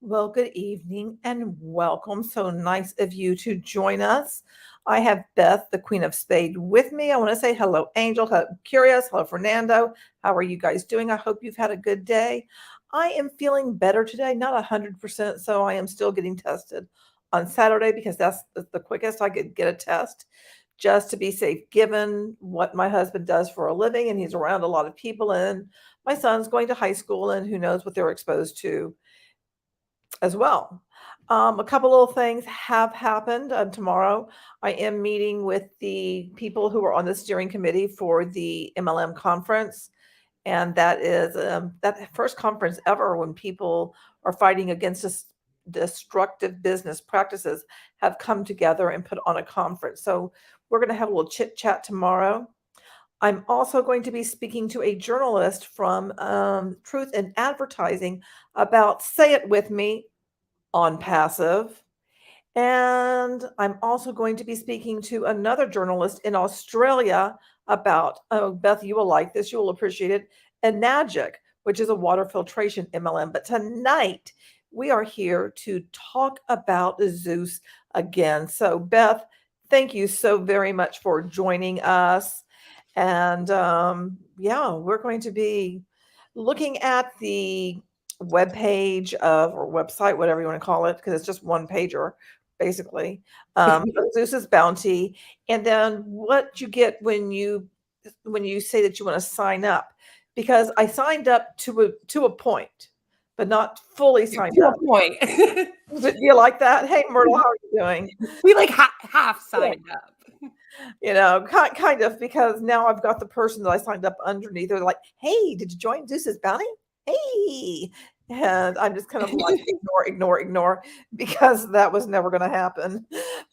Well, good evening and welcome. So nice of you to join us. I have Beth, the Queen of Spade, with me. I want to say hello, Angel. Hello, Curious. Hello, Fernando. How are you guys doing? I hope you've had a good day. I am feeling better today, not 100%. So I am still getting tested on Saturday because that's the quickest I could get a test just to be safe, given what my husband does for a living. And he's around a lot of people. And my son's going to high school, and who knows what they're exposed to as well. A couple little things have happened. Tomorrow, I am meeting with the people who are on the steering committee for the MLM conference, and that is that first conference ever when people are fighting against destructive business practices have come together and put on a conference. So we're going to have a little chit chat tomorrow. I'm also going to be speaking to a journalist from Truth in Advertising about, say it with me, on passive. And I'm also going to be speaking to another journalist in Australia about, oh, Beth, you will like this, you will appreciate it, Enagic, which is a water filtration MLM. But tonight, we are here to talk about Zeus again. So, Beth, thank you so very much for joining us. And yeah, we're going to be looking at the webpage of, or website, whatever you want to call it, because it's just one pager, basically. Zeus's Bounty, and then what you get when you say that you want to sign up. Because I signed up to a point, but not fully signed To up. a point. Do you like that? Hey, Myrtle, how are you doing? We like half signed up. Kind of, because now I've got the person that I signed up underneath. They're like, "Hey, did you join Zeus's Bounty? Hey." And I'm just kind of like, ignore, because that was never going to happen.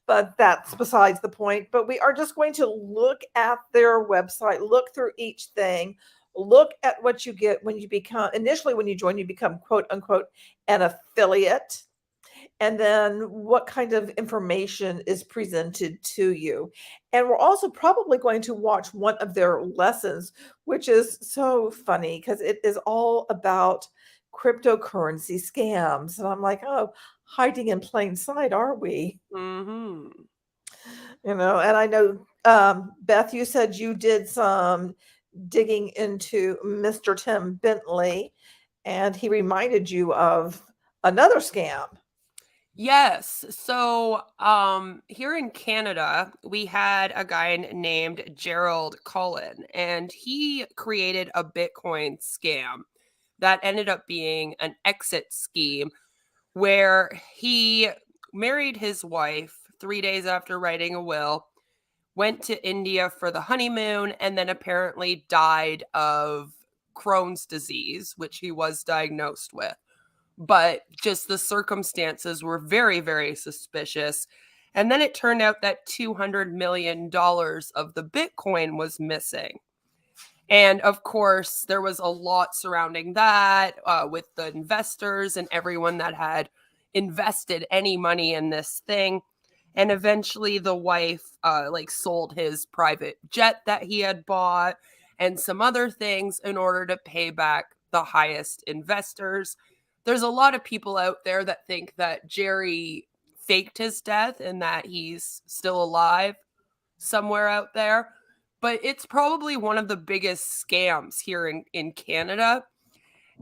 But that's besides the point. But we are just going to look at their website, look through each thing, look at what you get when you become, initially when you join, you become quote unquote an affiliate, and then what kind of information is presented to you. And we're also probably going to watch one of their lessons, which is so funny because it is all about cryptocurrency scams. And I'm like, oh, hiding in plain sight, are we? Mm-hmm. And I know, Beth, you said you did some digging into Mr. Tim Bentley, and he reminded you of another scam. Yes. So here in Canada, we had a guy named Gerald Cullen, and he created a Bitcoin scam that ended up being an exit scheme where he married his wife 3 days after writing a will, went to India for the honeymoon, and then apparently died of Crohn's disease, which he was diagnosed with. But just the circumstances were very, very suspicious. And then it turned out that $200 million of the Bitcoin was missing. And of course, there was a lot surrounding that with the investors and everyone that had invested any money in this thing. And eventually the wife sold his private jet that he had bought and some other things in order to pay back the highest investors. There's a lot of people out there that think that Jerry faked his death and that he's still alive somewhere out there. But it's probably one of the biggest scams here in Canada.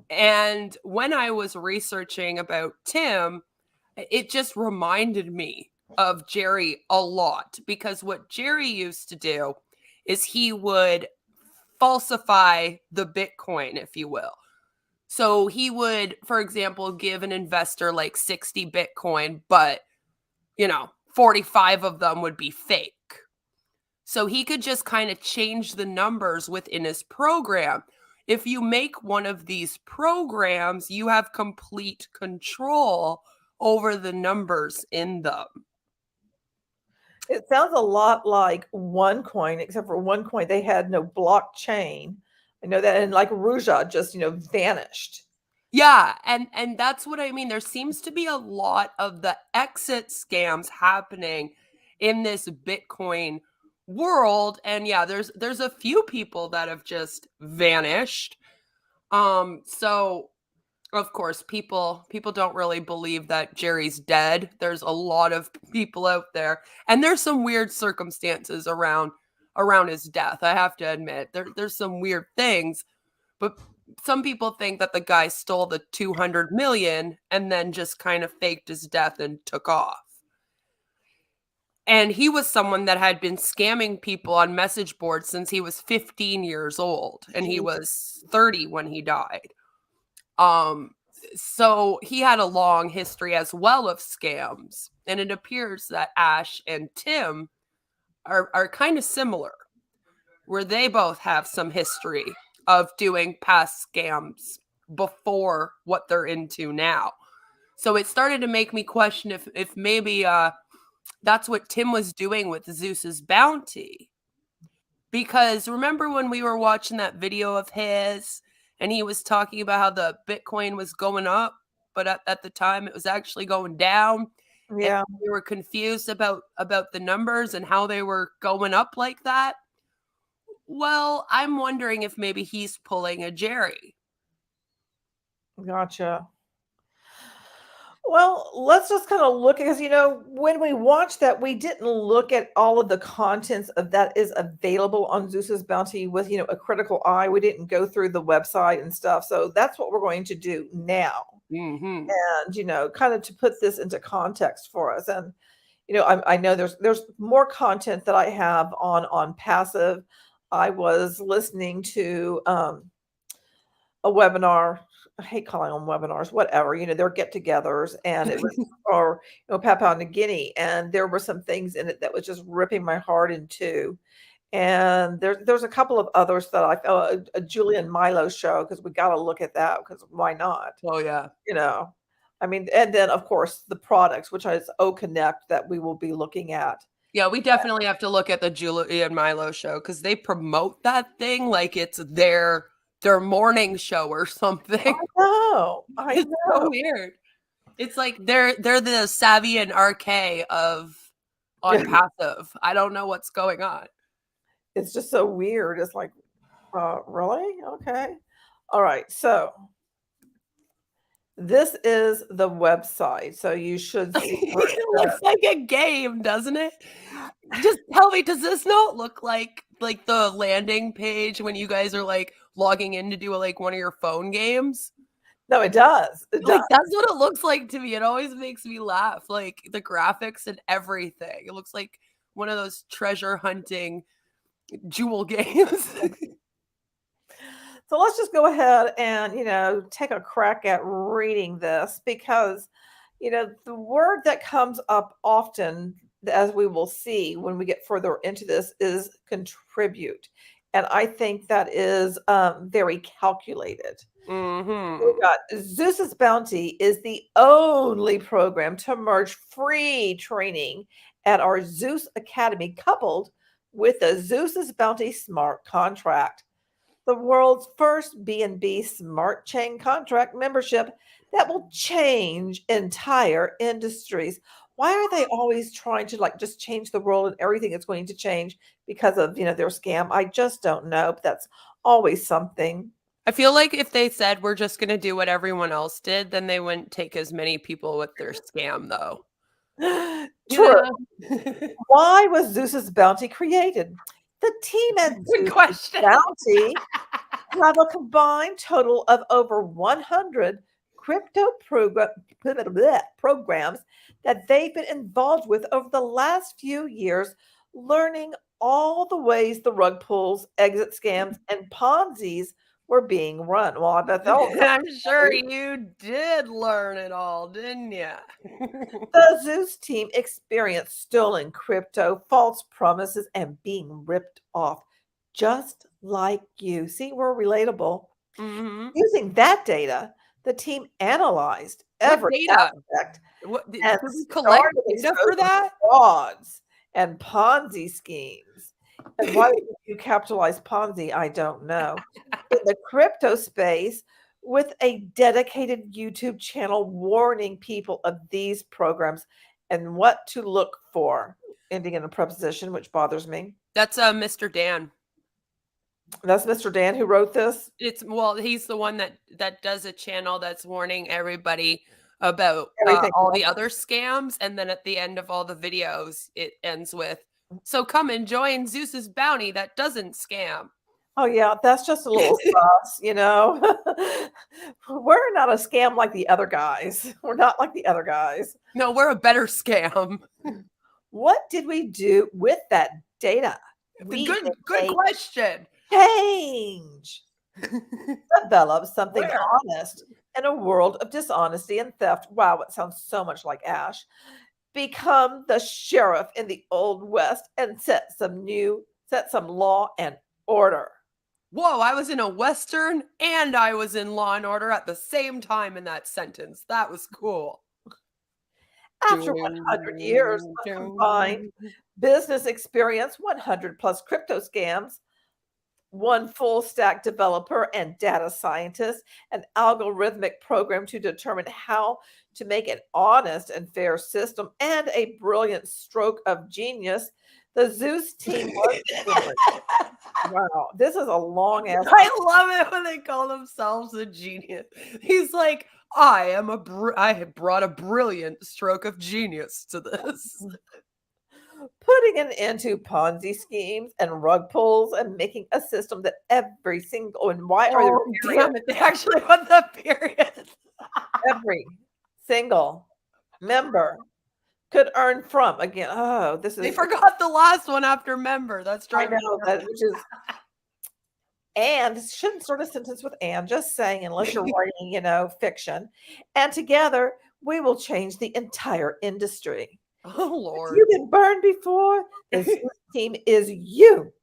And when I was researching about Tim, it just reminded me of Jerry a lot, because what Jerry used to do is he would falsify the Bitcoin, if you will. So he would, for example, give an investor like 60 Bitcoin, but 45 of them would be fake. So he could just kind of change the numbers within his program. If you make one of these programs, you have complete control over the numbers in them. It sounds a lot like OneCoin, except for OneCoin, they had no blockchain. I know that, and like Ruja just, vanished. Yeah, and that's what I mean. There seems to be a lot of the exit scams happening in this Bitcoin world, and yeah, there's a few people that have just vanished. So Of course, people don't really believe that Jerry's dead. There's a lot of people out there, and there's some weird circumstances around his death. I have to admit, there's some weird things, but some people think that the guy stole the 200 million and then just kind of faked his death and took off. And he was someone that had been scamming people on message boards since he was 15 years old, and he was 30 when he died. So he had a long history as well of scams, and it appears that Ash and Tim are kind of similar, where they both have some history of doing past scams before what they're into now. So it started to make me question if maybe that's what Tim was doing with Zeus's Bounty. Because remember when we were watching that video of his and he was talking about how the Bitcoin was going up, but at the time it was actually going down. And Yeah. we were confused about the numbers and how they were going up like that. Well, I'm wondering if maybe he's pulling a Jerry. Gotcha. Well, let's just kind of look because when we watched that, we didn't look at all of the contents of that is available on Zeus's Bounty with a critical eye. We didn't go through the website and stuff, so that's what we're going to do now. Mm-hmm. And kind of to put this into context for us. And I know there's more content that I have on passive. I was listening to a webinar. I hate calling them webinars, whatever, they're get-togethers, and it was for, Papua New Guinea, and there were some things in it that was just ripping my heart in two. And there's a couple of others that a Julian Milo show, because we got to look at that, because why not? Oh yeah. I mean, and then of course the products, which is O Connect, that we will be looking at. Yeah, we definitely have to look at the Julia and Milo show because they promote that thing like it's their morning show or something. I It's know. so weird. It's like they're the Savvy and RK of on passive. I don't know what's going on. It's just so weird. It's like, really? Okay. All right. So this is the website. So you should see. It looks like a game, doesn't it? Just tell me, does this not look like the landing page when you guys are like logging in to do like one of your phone games? No, it does. It does. Like that's what it looks like to me. It always makes me laugh. Like the graphics and everything. It looks like one of those treasure hunting jewel games. So let's just go ahead and, take a crack at reading this because, the word that comes up often, as we will see when we get further into this, is contribute. And I think that is very calculated. Mm-hmm. We got Zeus's Bounty is the only program to merge free training at our Zeus Academy coupled with the Zeus's Bounty Smart Contract, the world's first B&B Smart Chain Contract membership that will change entire industries. Why are they always trying to just change the world and everything is going to change because of their scam? I just don't know, but that's always something. I feel like if they said we're just going to do what everyone else did, then they wouldn't take as many people with their scam, though. True. Yeah. Why was Zeus's Bounty created? The team at Good Zeus's question. Bounty have a combined total of over 100 crypto programs that they've been involved with over the last few years, learning all the ways the rug pulls, exit scams, and Ponzi's were being run. Well, I bet they'll. I'm sure you did learn it all, didn't you? The Zeus team experienced stolen crypto, false promises, and being ripped off, just like you. See, we're relatable. Mm-hmm. Using that data, the team analyzed What every data? aspect What did and we collect started data for exposing that? frauds and Ponzi schemes. And why did you capitalize Ponzi? I don't know. In the crypto space, with a dedicated YouTube channel warning people of these programs and what to look for, ending in a preposition, which bothers me. That's Mr. Dan. That's Mr. Dan who wrote this. Well, he's the one that does a channel that's warning everybody about Everything. all the other scams, and then at the end of all the videos, it ends with, "So come and join Zeus's Bounty that doesn't scam." Oh yeah, that's just a little sus, you know. We're not a scam like the other guys. We're not like the other guys. No, we're a better scam. What did we do with that data? We Good made question. change. Develop something Where? honest in a world of dishonesty and theft. Wow, it sounds so much like Ash. Become the sheriff in the old west and set some law and order. Whoa, I was in a Western and I was in Law and Order at the same time in that sentence. That was cool. After 100 years of combined business experience, 100 plus crypto scams, one full stack developer and data scientist, an algorithmic program to determine how to make an honest and fair system, and a brilliant stroke of genius, the Zeus team was born. Wow, this is a long ass. I love it when they call themselves a genius. He's like, I have brought a brilliant stroke of genius to this. Putting an end to Ponzi schemes and rug pulls and making a system that every single and why are Oh, damn it! They actually put the period. every single member could earn from. Again, oh, this is They forgot the last one after member. That's I driving. know that, which is and shouldn't start a sentence with and, just saying, unless you're writing, fiction. And together we will change the entire industry. Oh Lord. You've been burned before. The Zeus team is you.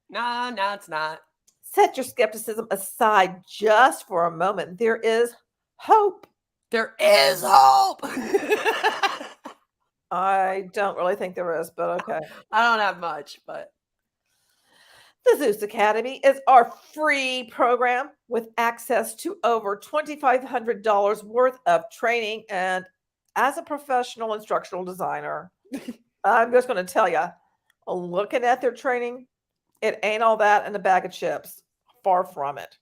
No, it's not. Set your skepticism aside just for a moment. There is hope. There is hope. I don't really think there is, but okay. I don't have much, but The Zeus Academy is our free program with access to over $2,500 worth of training. And as a professional instructional designer, I'm just going to tell you, looking at their training, it ain't all that in a bag of chips. Far from it.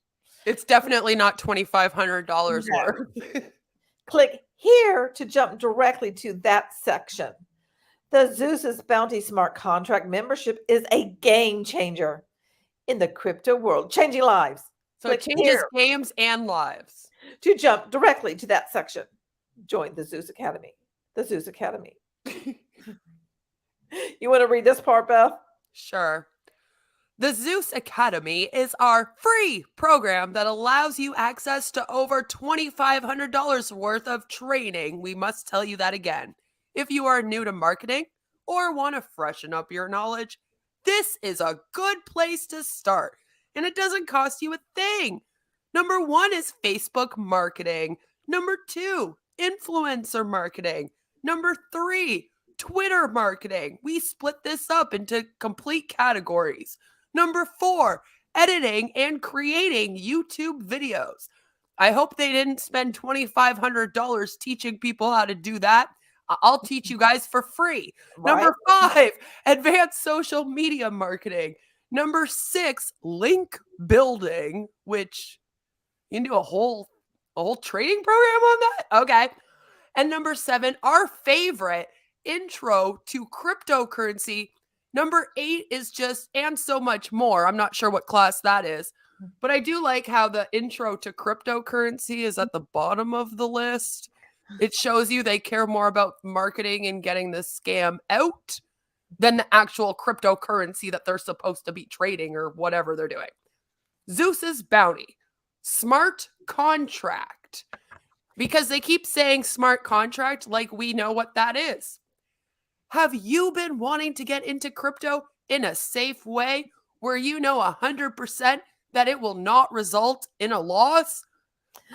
it's definitely not $2,500 No. worth. Click here to jump directly to that section. The Zeus's Bounty Smart Contract membership is a game changer in the crypto world, changing lives. So it changes games and lives. To jump directly to that section, join the Zeus Academy. The Zeus Academy. You want to read this part, Beth? Sure. The Zeus Academy is our free program that allows you access to over $2,500 worth of training. We must tell you that again. If you are new to marketing or want to freshen up your knowledge, this is a good place to start. And it doesn't cost you a thing. Number 1 is Facebook marketing. Number 2, influencer marketing. Number 3, Twitter marketing. We split this up into complete categories. Number 4, editing and creating YouTube videos. I hope they didn't spend $2,500 teaching people how to do that. I'll teach you guys for free. Right. Number 5, advanced social media marketing. Number 6, link building, which you can do a whole training program on that? Okay. And number 7, our favorite, intro to cryptocurrency. Number 8 is just and so much more. I'm not sure what class that is, but I do like how the intro to cryptocurrency is at the bottom of the list. It shows you they care more about marketing and getting the scam out than the actual cryptocurrency that they're supposed to be trading or whatever they're doing. Zeus's Bounty, smart contract. Because they keep saying smart contract like we know what that is. Have you been wanting to get into crypto in a safe way where you know 100% that it will not result in a loss?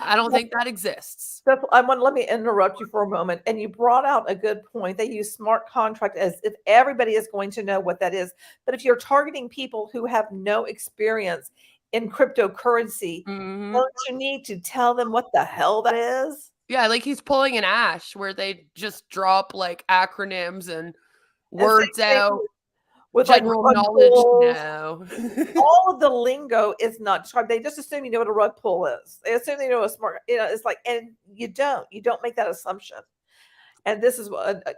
I don't think that exists. Let me interrupt you for a moment. And you brought out a good point. They use smart contract as if everybody is going to know what that is. But if you're targeting people who have no experience in cryptocurrency, don't you need to tell them what the hell that is? Yeah, like he's pulling an Ash where they just drop like acronyms and words out. with general like rug knowledge. pulls. No. All of the lingo is not charged. They just assume you know what a rug pull is. They assume they know a smart, it's like, and you don't make that assumption. And this is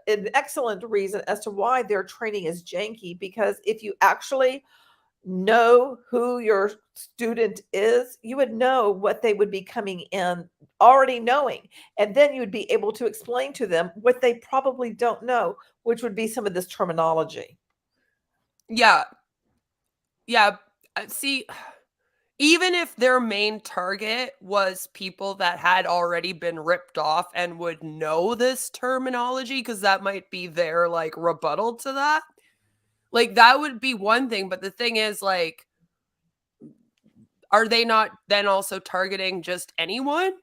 an excellent reason as to why their training is janky, because if you actually know who your student is, you would know what they would be coming in already knowing. And then you would be able to explain to them what they probably don't know, which would be some of this terminology. Yeah. Yeah. See, even if their main target was people that had already been ripped off and would know this terminology, because that might be their like rebuttal to that, like that would be one thing. But the thing is, like, are they not then also targeting just anyone?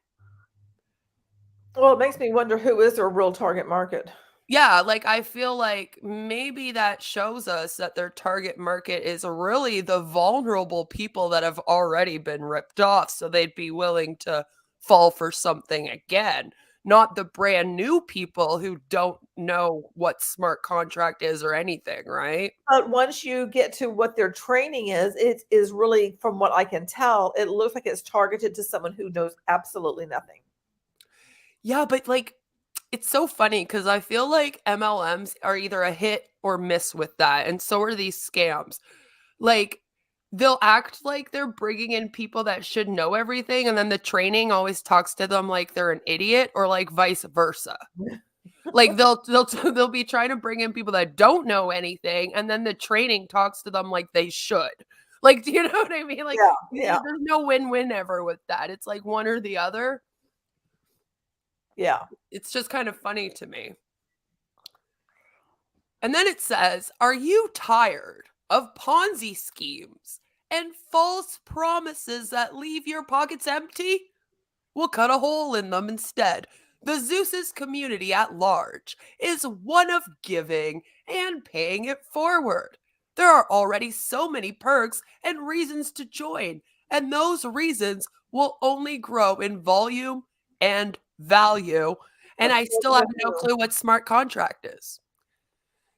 Well, it makes me wonder who is their real target market. Yeah, like I feel like maybe that shows us that their target market is really the vulnerable people that have already been ripped off. So they'd be willing to fall for something again, not the brand new people who don't know what smart contract is or anything, right? But once you get to what their training is, it is really, from what I can tell, it looks like it's targeted to someone who knows absolutely nothing. Yeah, but like it's so funny because I feel like MLMs are either a hit or miss with that. And so are these scams. Like, they'll act like they're bringing in people that should know everything, and then the training always talks to them like they're an idiot, or like vice versa. Like they'll be trying to bring in people that don't know anything, and then the training talks to them like they should. Like, do you know what I mean? Like, Yeah, yeah, there's no win-win ever with that. It's like one or the other. yeah. It's just kind of funny to me. And then it says, "Are you tired of Ponzi schemes and false promises that leave your pockets empty? We'll cut a hole in them instead. The Zeus's community at large is one of giving and paying it forward. There are already so many perks and reasons to join, and those reasons will only grow in volume and value." And I still have no clue what smart contract is.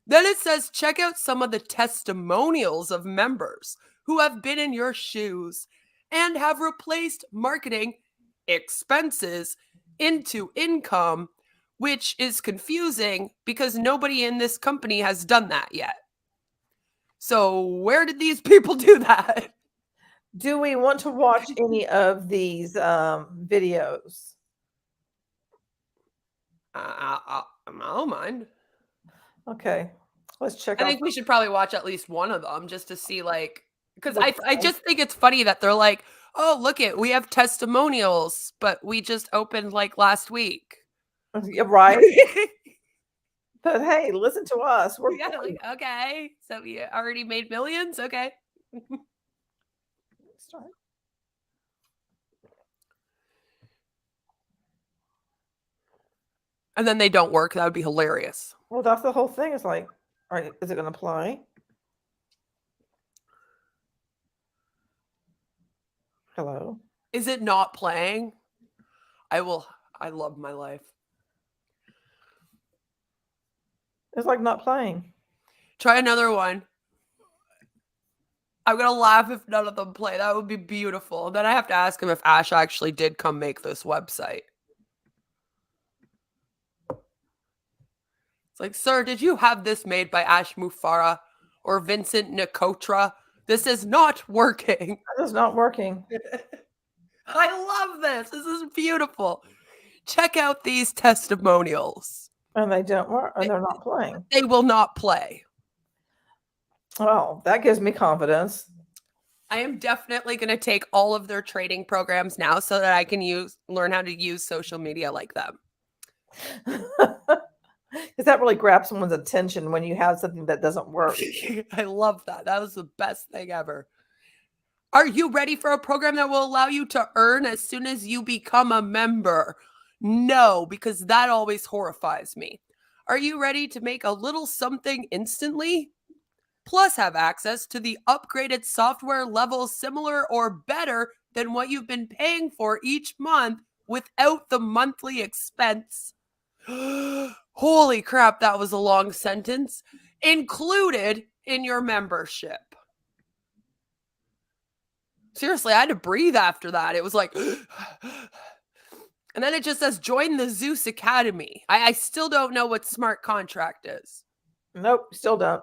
Then it says, check out some of the testimonials of members who have been in your shoes and have replaced marketing expenses into income, which is confusing because nobody in this company has done that yet. So where did these people do that? Do we want to watch any of these videos? I don't mind. Okay, let's check I out. think we should probably watch at least one of them just to see, like, because What's I just think it's funny that they're like, oh, look it, we have testimonials, but we just opened like last week. Yeah, right. But hey, listen to us. We're Yeah, like, okay, so you already made millions, okay. start. And then they don't work. That would be hilarious. Well, that's the whole thing. It's like, all right, is it going to play? Hello. Is it not playing? I love my life. It's like not playing. Try another one. I'm gonna laugh if none of them play. That would be beautiful. Then I have to ask him if Ash actually did come make this website. It's like, sir, did you have this made by Ash Mufara or Vincent Nikotra? This is not working. That is not working. I love this. This is beautiful. Check out these testimonials. And they don't work, and they're not playing. They will not play. Well, that gives me confidence. I am definitely going to take all of their trading programs now so that I can learn how to use social media like them. Because that really grabs someone's attention when you have something that doesn't work. I love that. That was the best thing ever. Are you ready for a program that will allow you to earn as soon as you become a member? No, because that always horrifies me. Are you ready to make a little something instantly? Plus have access to the upgraded software levels similar or better than what you've been paying for each month without the monthly expense. Holy crap, that was a long sentence. Included in your membership. Seriously, I had to breathe after that. It was like, and then it just says join the Zeus Academy. I still don't know what smart contract is. Nope, still don't.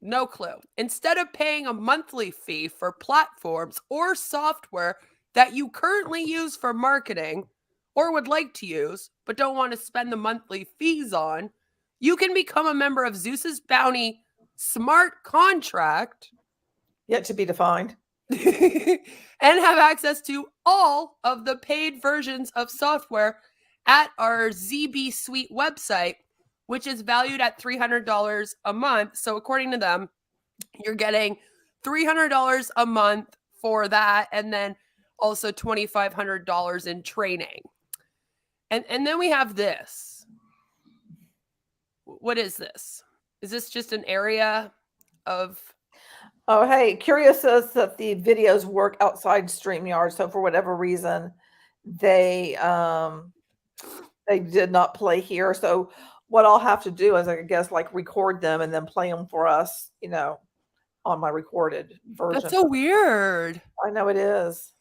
No clue. Instead of paying a monthly fee for platforms or software that you currently use for marketing or would like to use, but don't want to spend the monthly fees on, you can become a member of Zeus's Bounty Smart Contract Yet to be defined. and have access to all of the paid versions of software at our ZB Suite website, which is valued at $300 a month. So according to them, you're getting $300 a month for that, and then also $2,500 in training. And then we have this. What is this? Is this just an area of... Oh, hey, Curious says that the videos work outside StreamYard. So for whatever reason, they did not play here. So what I'll have to do is, I guess, like record them and then play them for us, on my recorded version. That's so weird. I know it is.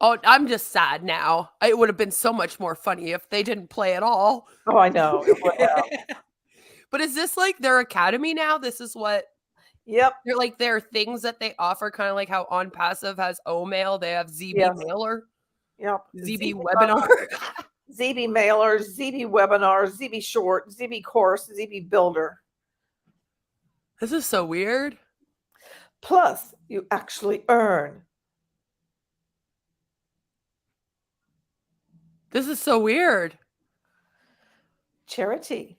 Oh, I'm just sad now. It would have been so much more funny if they didn't play at all. Oh, I know. It would have. But is this like their academy now? This is what... Yep. They're like, there are things that they offer, kind of like how On Passive has O-Mail. They have ZB Yes. Mailer. Yep. ZB Webinar. ZB Mailers, ZB Webinars, ZB Short, ZB Course, ZB Builder. This is so weird. Plus, you actually earn. This is so weird. Charity.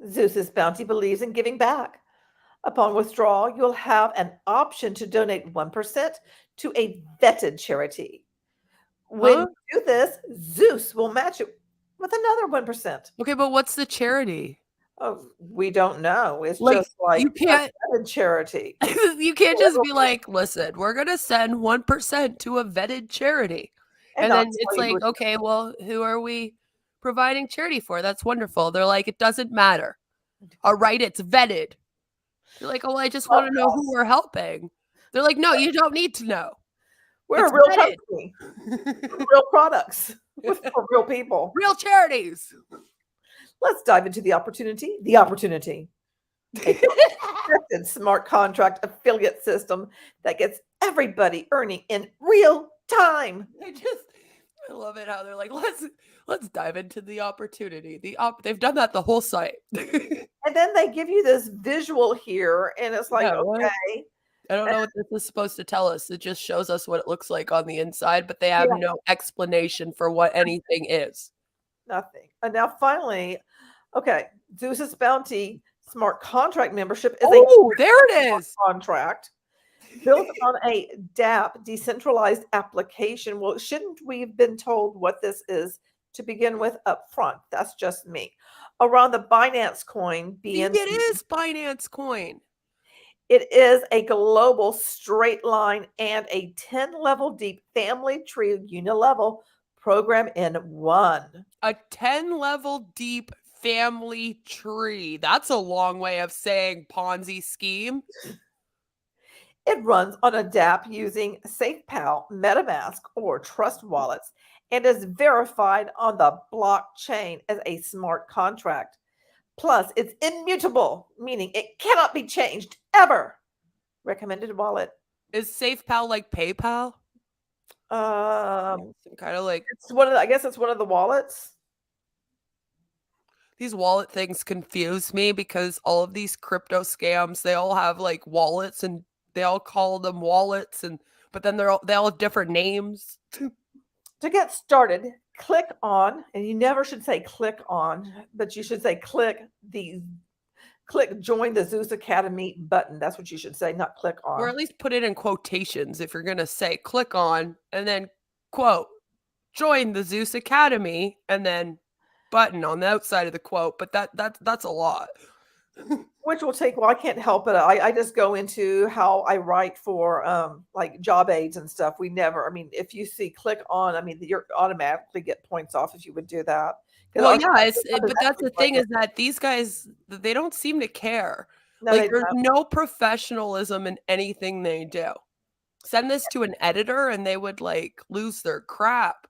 Zeus's Bounty believes in giving back. Upon withdrawal, you'll have an option to donate 1% to a vetted charity. When you do this, Zeus will match it with another 1%. Okay, but what's the charity? Oh, we don't know. It's Like, just like you can't... a vetted charity. You can't just be like, listen, we're going to send 1% to a vetted charity. And then it's like, okay, well, who are we providing charity for? That's wonderful. They're like, it doesn't matter. All right, it's vetted. You're like, oh, I just want to know who we're helping. They're like, no, you don't need to know. We're a real company. Real products for real people. Real charities. Let's dive into the opportunity. The opportunity. A smart contract affiliate system that gets everybody earning in real time. I love it how they're like, let's dive into the opportunity. They've done that the whole site. And then they give you this visual here, and it's like, okay. I don't know what this is supposed to tell us. It just shows us what it looks like on the inside, but they have no explanation for what anything is. Nothing. And now finally, okay, Zeus's Bounty Smart Contract membership is there it is. Contract built on a DApp, decentralized application. Well, shouldn't we have been told what this is to begin with up front? That's just me. Around the Binance coin. It is Binance coin. It is a global straight line and a 10-level deep family tree unilevel program in one. A 10-level deep family tree. That's a long way of saying Ponzi scheme. It runs on a DApp using SafePal, MetaMask, or Trust wallets, and is verified on the blockchain as a smart contract. Plus, it's immutable, meaning it cannot be changed ever. Recommended wallet. Is SafePal like PayPal? Some kind of like it's one of the, I guess it's one of the wallets. These wallet things confuse me because all of these crypto scams, they all have like wallets and they all call them wallets, but then they all have different names. To get started, click on, and you never should say click on, but you should say click join the Zeus Academy button. That's what you should say, not click on. Or at least put it in quotations if you're going to say click on and then quote, join the Zeus Academy, and then button on the outside of the quote. But that's a lot. Which will take, well, I can't help it. I just go into how I write for like job aids and stuff. If you see click on, you're automatically get points off if you would do that. Well, yeah, but that's the thing is that these guys, they don't seem to care. No, Like, they there's don't. no professionalism in anything they do. Send this to an editor and they would, like, lose their crap.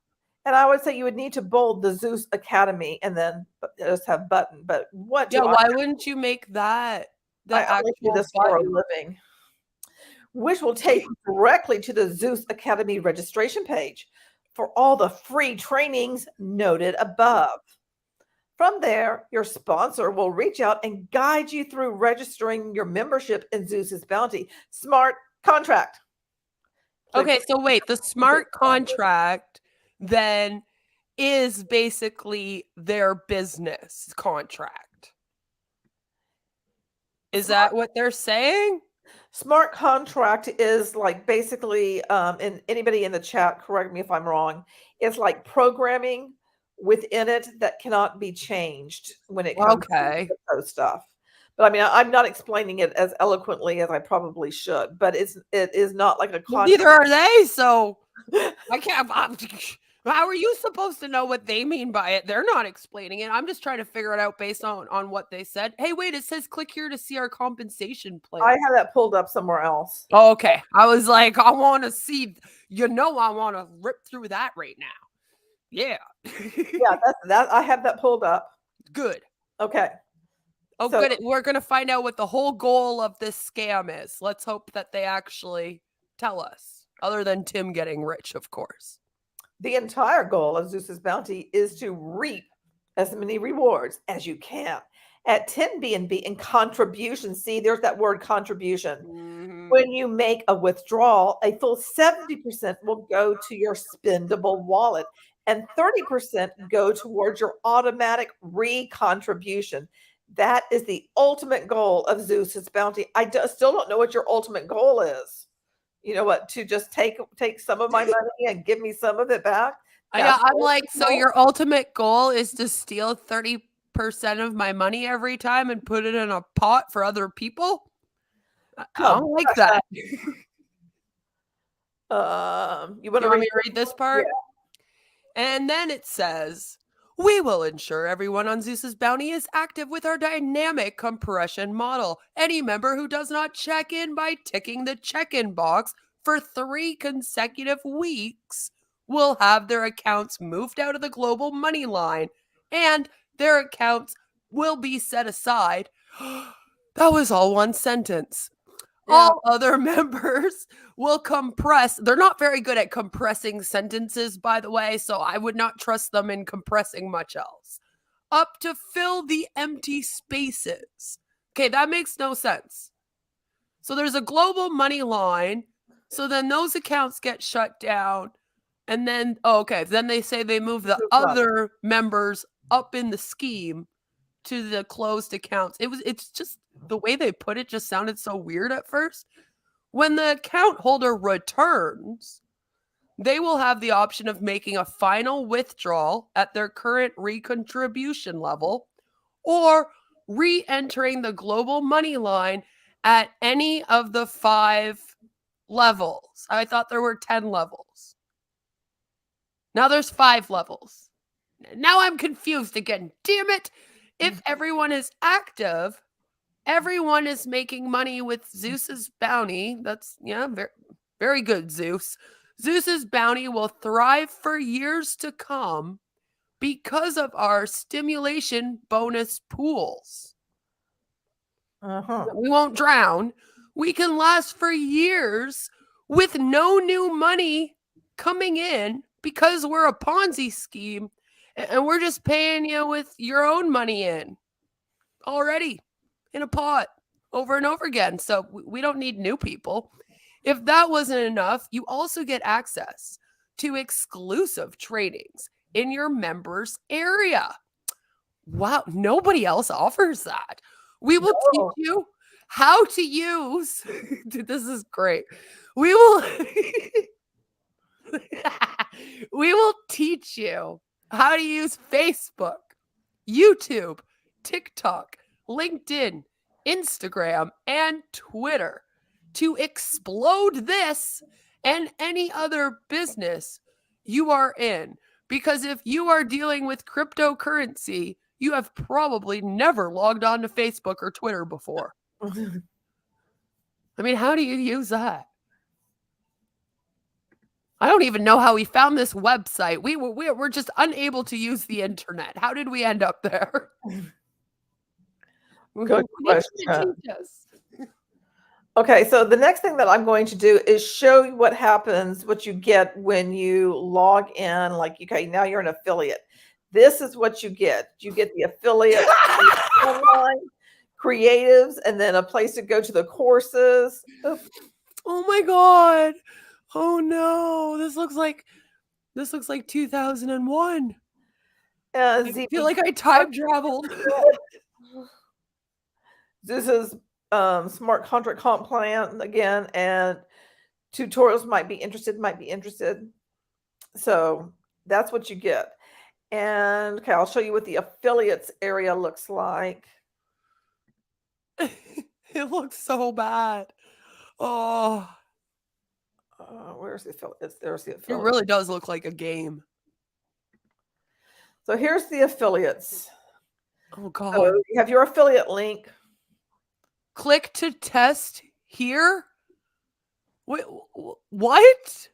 And I would say you would need to bold the Zeus Academy and then just have button. But what Yeah, do why wouldn't you make that the I only do actual this for a button? living? Which will take you directly to the Zeus Academy registration page for all the free trainings noted above. From there, your sponsor will reach out and guide you through registering your membership in Zeus's Bounty Smart Contract. Okay, so wait, the smart contract then is basically their business contract. Is that what they're saying? Smart contract is like basically, and anybody in the chat, correct me if I'm wrong, it's like programming within it that cannot be changed when it comes to Okay. crypto stuff. But I mean, I'm not explaining it as eloquently as I probably should, but it is not like a Well, contract. neither are they, so I can't. How are you supposed to know what they mean by it? They're not explaining it. I'm just trying to figure it out based on what they said. Hey, wait, it says click here to see our compensation plan. I have that pulled up somewhere else. Oh, okay. I was like, I want to see, I want to rip through that right now. Yeah. Yeah, that I have that pulled up. Good. Okay. Oh, So- good. We're going to find out what the whole goal of this scam is. Let's hope that they actually tell us, other than Tim getting rich, of course. The entire goal of Zeus's Bounty is to reap as many rewards as you can at 10 BNB in contribution. See, there's that word contribution. Mhm. When you make a withdrawal, a full 70% will go to your spendable wallet and 30% go towards your automatic re-contribution. That is the ultimate goal of Zeus's Bounty. Still don't know what your ultimate goal is. You know what? To just take some of my money and give me some of it back. Yeah, That's I'm the like, ultimate so goal? your ultimate goal is to steal 30% of my money every time and put it in a pot for other people? I don't like that. You want You to want read? me to read this part? And then it says, we will ensure everyone on Zeus's Bounty is active with our dynamic compression model. Any member who does not check in by ticking the check-in box for 3 consecutive weeks will have their accounts moved out of the global money line and their accounts will be set aside. That was all one sentence. Yeah. All other members will compress. They're not very good at compressing sentences, by the way, so I would not trust them in compressing much else. Up to fill the empty spaces. Okay, that makes no sense. So there's a global money line. So then those accounts get shut down. And then, then they say they move the other members up in the scheme to the closed accounts. It's just the way they put it just sounded so weird at first. When the account holder returns, they will have the option of making a final withdrawal at their current recontribution level or re-entering the global money line at any of the 5 levels. I thought there were 10 levels. Now there's 5 levels. Now I'm confused again. Damn it. If everyone is active, everyone is making money with Zeus's Bounty. That's, very, very good, Zeus. Zeus's Bounty will thrive for years to come because of our stimulation bonus pools. We won't drown. We can last for years with no new money coming in because we're a Ponzi scheme and we're just paying you with your own money in already in a pot over and over again. So we don't need new people. If that wasn't enough, you also get access to exclusive trainings in your members area. Wow, nobody else offers that. We will teach you how to use. Dude, this is great. We will we will teach you how to use Facebook, YouTube, TikTok, LinkedIn, Instagram, and Twitter to explode this and any other business you are in. Because if you are dealing with cryptocurrency, you have probably never logged on to Facebook or Twitter before. I mean, how do you use that? I don't even know how we found this website. We're just unable to use the internet. How did we end up there? Good question. Teach us. Okay, so the next thing that I'm going to do is show you what happens, what you get when you log in. Like, okay, now you're an affiliate. This is what you get. You get the affiliate online creatives, and then a place to go to the courses. Oops. Oh my God. Oh no. This looks like 2001. I feel like I time traveled. This is smart contract comp plan again, and tutorials might be interested. So that's what you get. And okay, I'll show you what the affiliates area looks like. It looks so bad. Oh, where's the affiliates? There's the it affiliates. really does look like a game. So here's the affiliates. Oh God. So you have your affiliate link. Click to test here. Wait, what?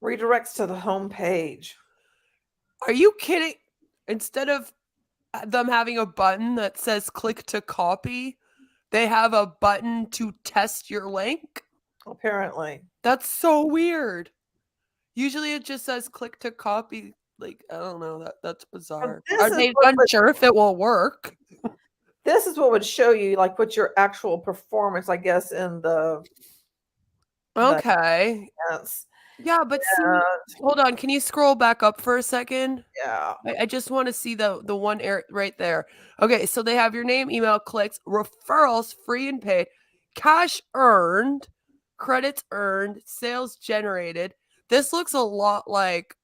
Redirects to the home page. Are you kidding? Instead of them having a button that says click to copy, they have a button to test your link? Apparently. That's so weird. Usually it just says click to copy. Like, I don't know. That's bizarre. Are they unsure if it will work? This is what would show you like what your actual performance, I guess, in the okay. Yes. Yeah, but see, hold on. Can you scroll back up for a second? Yeah. I just want to see the one right there. Okay, so they have your name, email, clicks, referrals, free and paid, cash earned, credits earned, sales generated. This looks a lot like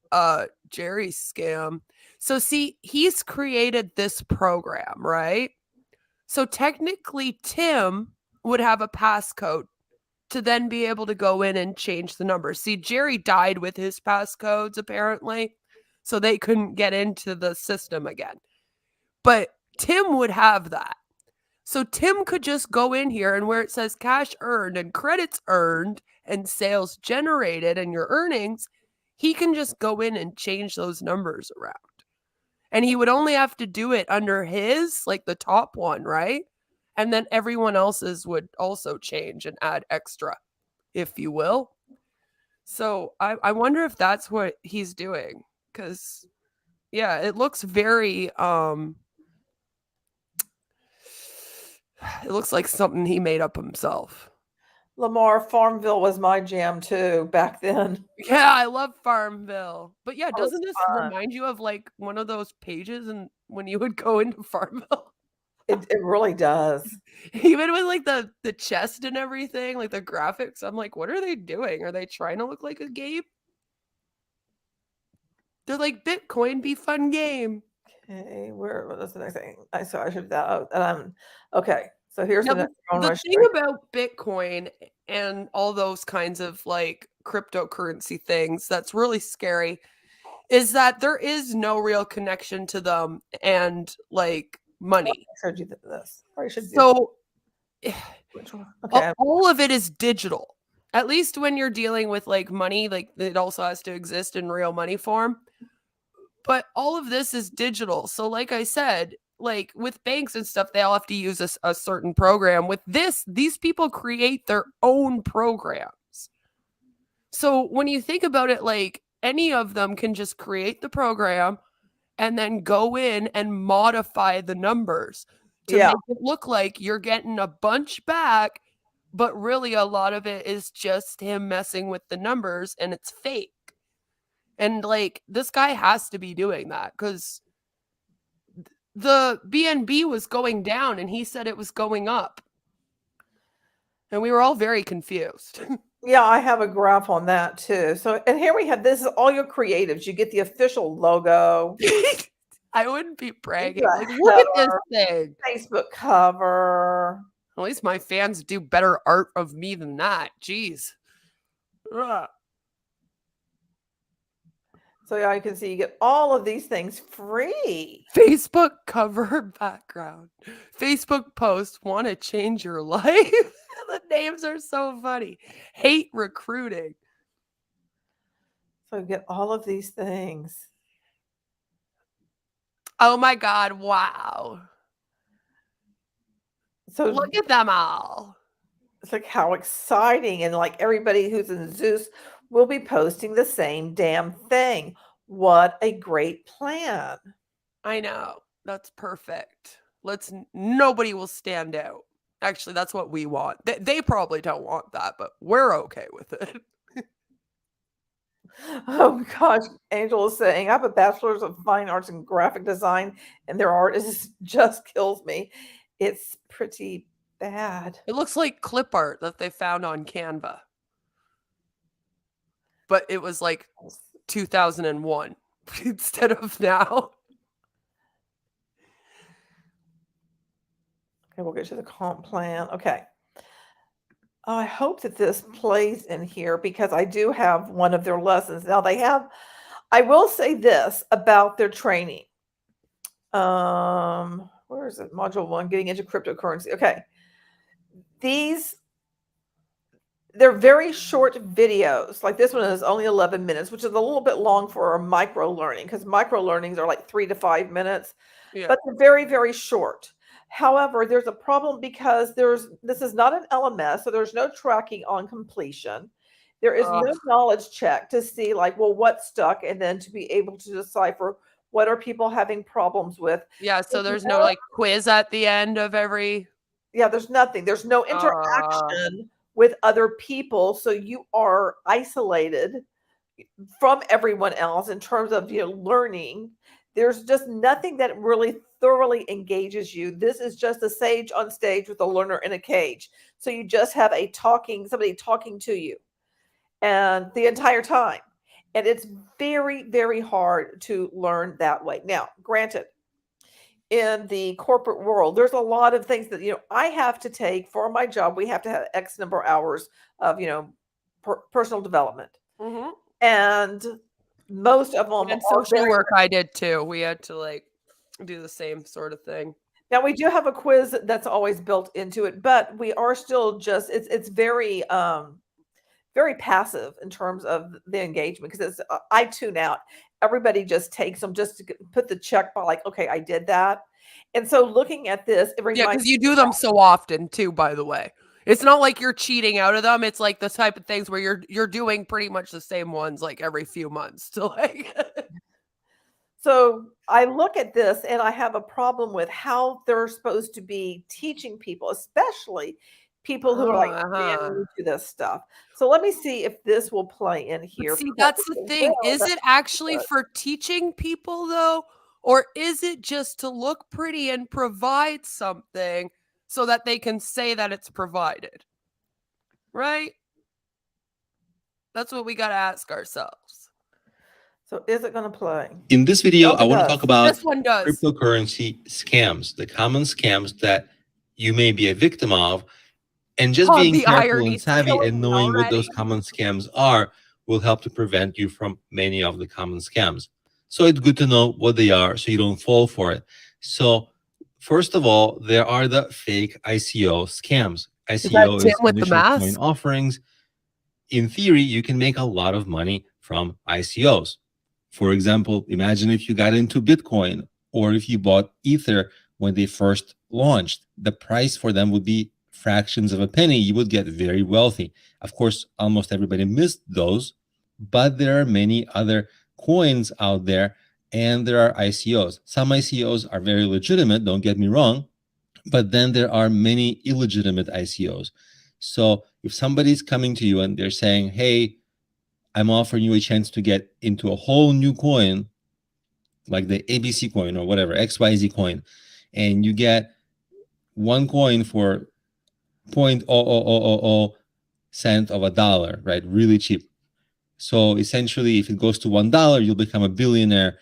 Jerry's scam. So see, he's created this program, right? So technically Tim would have a passcode to then be able to go in and change the numbers. See, Jerry died with his passcodes apparently, so they couldn't get into the system again. But Tim would have that. So Tim could just go in here and where it says cash earned and credits earned and sales generated and your earnings, he can just go in and change those numbers around. And he would only have to do it under his, like the top one, right? And then everyone else's would also change and add extra, if you will. So I wonder if that's what he's doing. Because, yeah, it looks very, it looks like something he made up himself. Lamar, Farmville was my jam too back then. Yeah, I love Farmville. But yeah, doesn't this remind you of like one of those pages and when you would go into Farmville? It really does. Even with like the chest and everything, like the graphics, I'm like, what are they doing? Are they trying to look like a game? They're like, Bitcoin be fun game. Okay, where was the next thing? I should that. Okay, so here's now, the next one. The thing about Bitcoin and all those kinds of like cryptocurrency things that's really scary is that there is no real connection to them and like money. I showed you this. Or you should so which one? Okay. all of it is digital. At least when you're dealing with like money, like it also has to exist in real money form. But all of this is digital. So like I said, like with banks and stuff, they all have to use a certain program. With this, these people create their own programs. So when you think about it, like any of them can just create the program and then go in and modify the numbers to make it look like you're getting a bunch back, but really a lot of it is just him messing with the numbers and it's fake. And like this guy has to be doing that because the BNB was going down and he said it was going up. And we were all very confused. Yeah, I have a graph on that too. So, and here we have, this is all your creatives. You get the official logo. I wouldn't be bragging. Like, look at this thing. Facebook cover. At least my fans do better art of me than that. Jeez. Ugh. So yeah, you can see you get all of these things free. Facebook cover background. Facebook post, want to change your life? The names are so funny. Hate recruiting. So you get all of these things. Oh my God, wow. So look at them all. It's like how exciting, and like everybody who's in Zeus will be posting the same damn thing. What a great plan. I know. That's perfect. Nobody will stand out. Actually, that's what we want. They probably don't want that, but we're okay with it. Oh gosh, Angel is saying, I have a bachelor's of fine arts and graphic design, and their art is just kills me. It's pretty bad. It looks like clip art that they found on Canva. But it was like 2001 instead of now. Okay, we'll get to the comp plan. Okay. I hope that this plays in here because I do have one of their lessons. Now they have, I will say this about their training. Where is it? Module 1, getting into cryptocurrency. Okay. They're very short videos. Like this one is only 11 minutes, which is a little bit long for a micro learning because micro learnings are like 3 to 5 minutes, but they're very, very short. However, there's a problem because this is not an LMS, so there's no tracking on completion. There is no knowledge check to see like, well, what stuck, and then to be able to decipher what are people having problems with. Yeah, so there's no like quiz at the end of every. Yeah, there's nothing. There's no interaction with other people, so you are isolated from everyone else in terms of learning. There's just nothing that really thoroughly engages you. This is just a sage on stage with a learner in a cage. So you just have somebody talking to you and the entire time. And it's very, very hard to learn that way. Now, granted, in the corporate world, there's a lot of things that, I have to take for my job. We have to have X number of hours of, personal development. Mm-hmm. And most of them and social work I did too. We had to like do the same sort of thing. Now we do have a quiz that's always built into it, but we are still just it's very very passive in terms of the engagement because it's I tune out. Everybody just takes them just to put the check by like, okay, I did that. And so looking at this, because you do them so often too, by the way. It's not like you're cheating out of them. It's like the type of things where you're doing pretty much the same ones like every few months to like. So I look at this and I have a problem with how they're supposed to be teaching people, especially people who are like brand new to this stuff. So let me see if this will play in here. See, that's the thing. Is it actually for teaching people though? Or is it just to look pretty and provide something so that they can say that it's provided? Right? That's what we got to ask ourselves. So is it going to play? In this video, I want to talk about cryptocurrency scams, the common scams that you may be a victim of, and just being careful and savvy and knowing what those common scams are will help to prevent you from many of the common scams. So it's good to know what they are so you don't fall for it. So first of all, there are the fake ICO scams. ICO is initial coin offerings. In theory, you can make a lot of money from ICOs. For example, imagine if you got into Bitcoin or if you bought Ether when they first launched, the price for them would be fractions of a penny. You would get very wealthy. Of course, almost everybody missed those, but there are many other coins out there and there are ICOs. Some ICOs are very legitimate, don't get me wrong, but then there are many illegitimate ICOs. So if somebody's coming to you and they're saying, hey, I'm offering you a chance to get into a whole new coin, like the ABC coin or whatever, XYZ coin, and you get one coin for 0.0000 cent of a dollar, right? Really cheap. So essentially, if it goes to $1, you'll become a billionaire.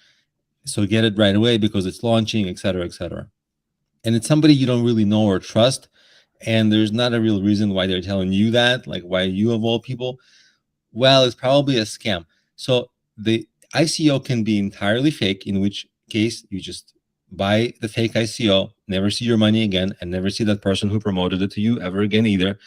So get it right away because it's launching, et cetera, et cetera. And it's somebody you don't really know or trust. And there's not a real reason why they're telling you that, like why you of all people. Well, it's probably a scam. So the ICO can be entirely fake, in which case you just buy the fake ICO, never see your money again, and never see that person who promoted it to you ever again either.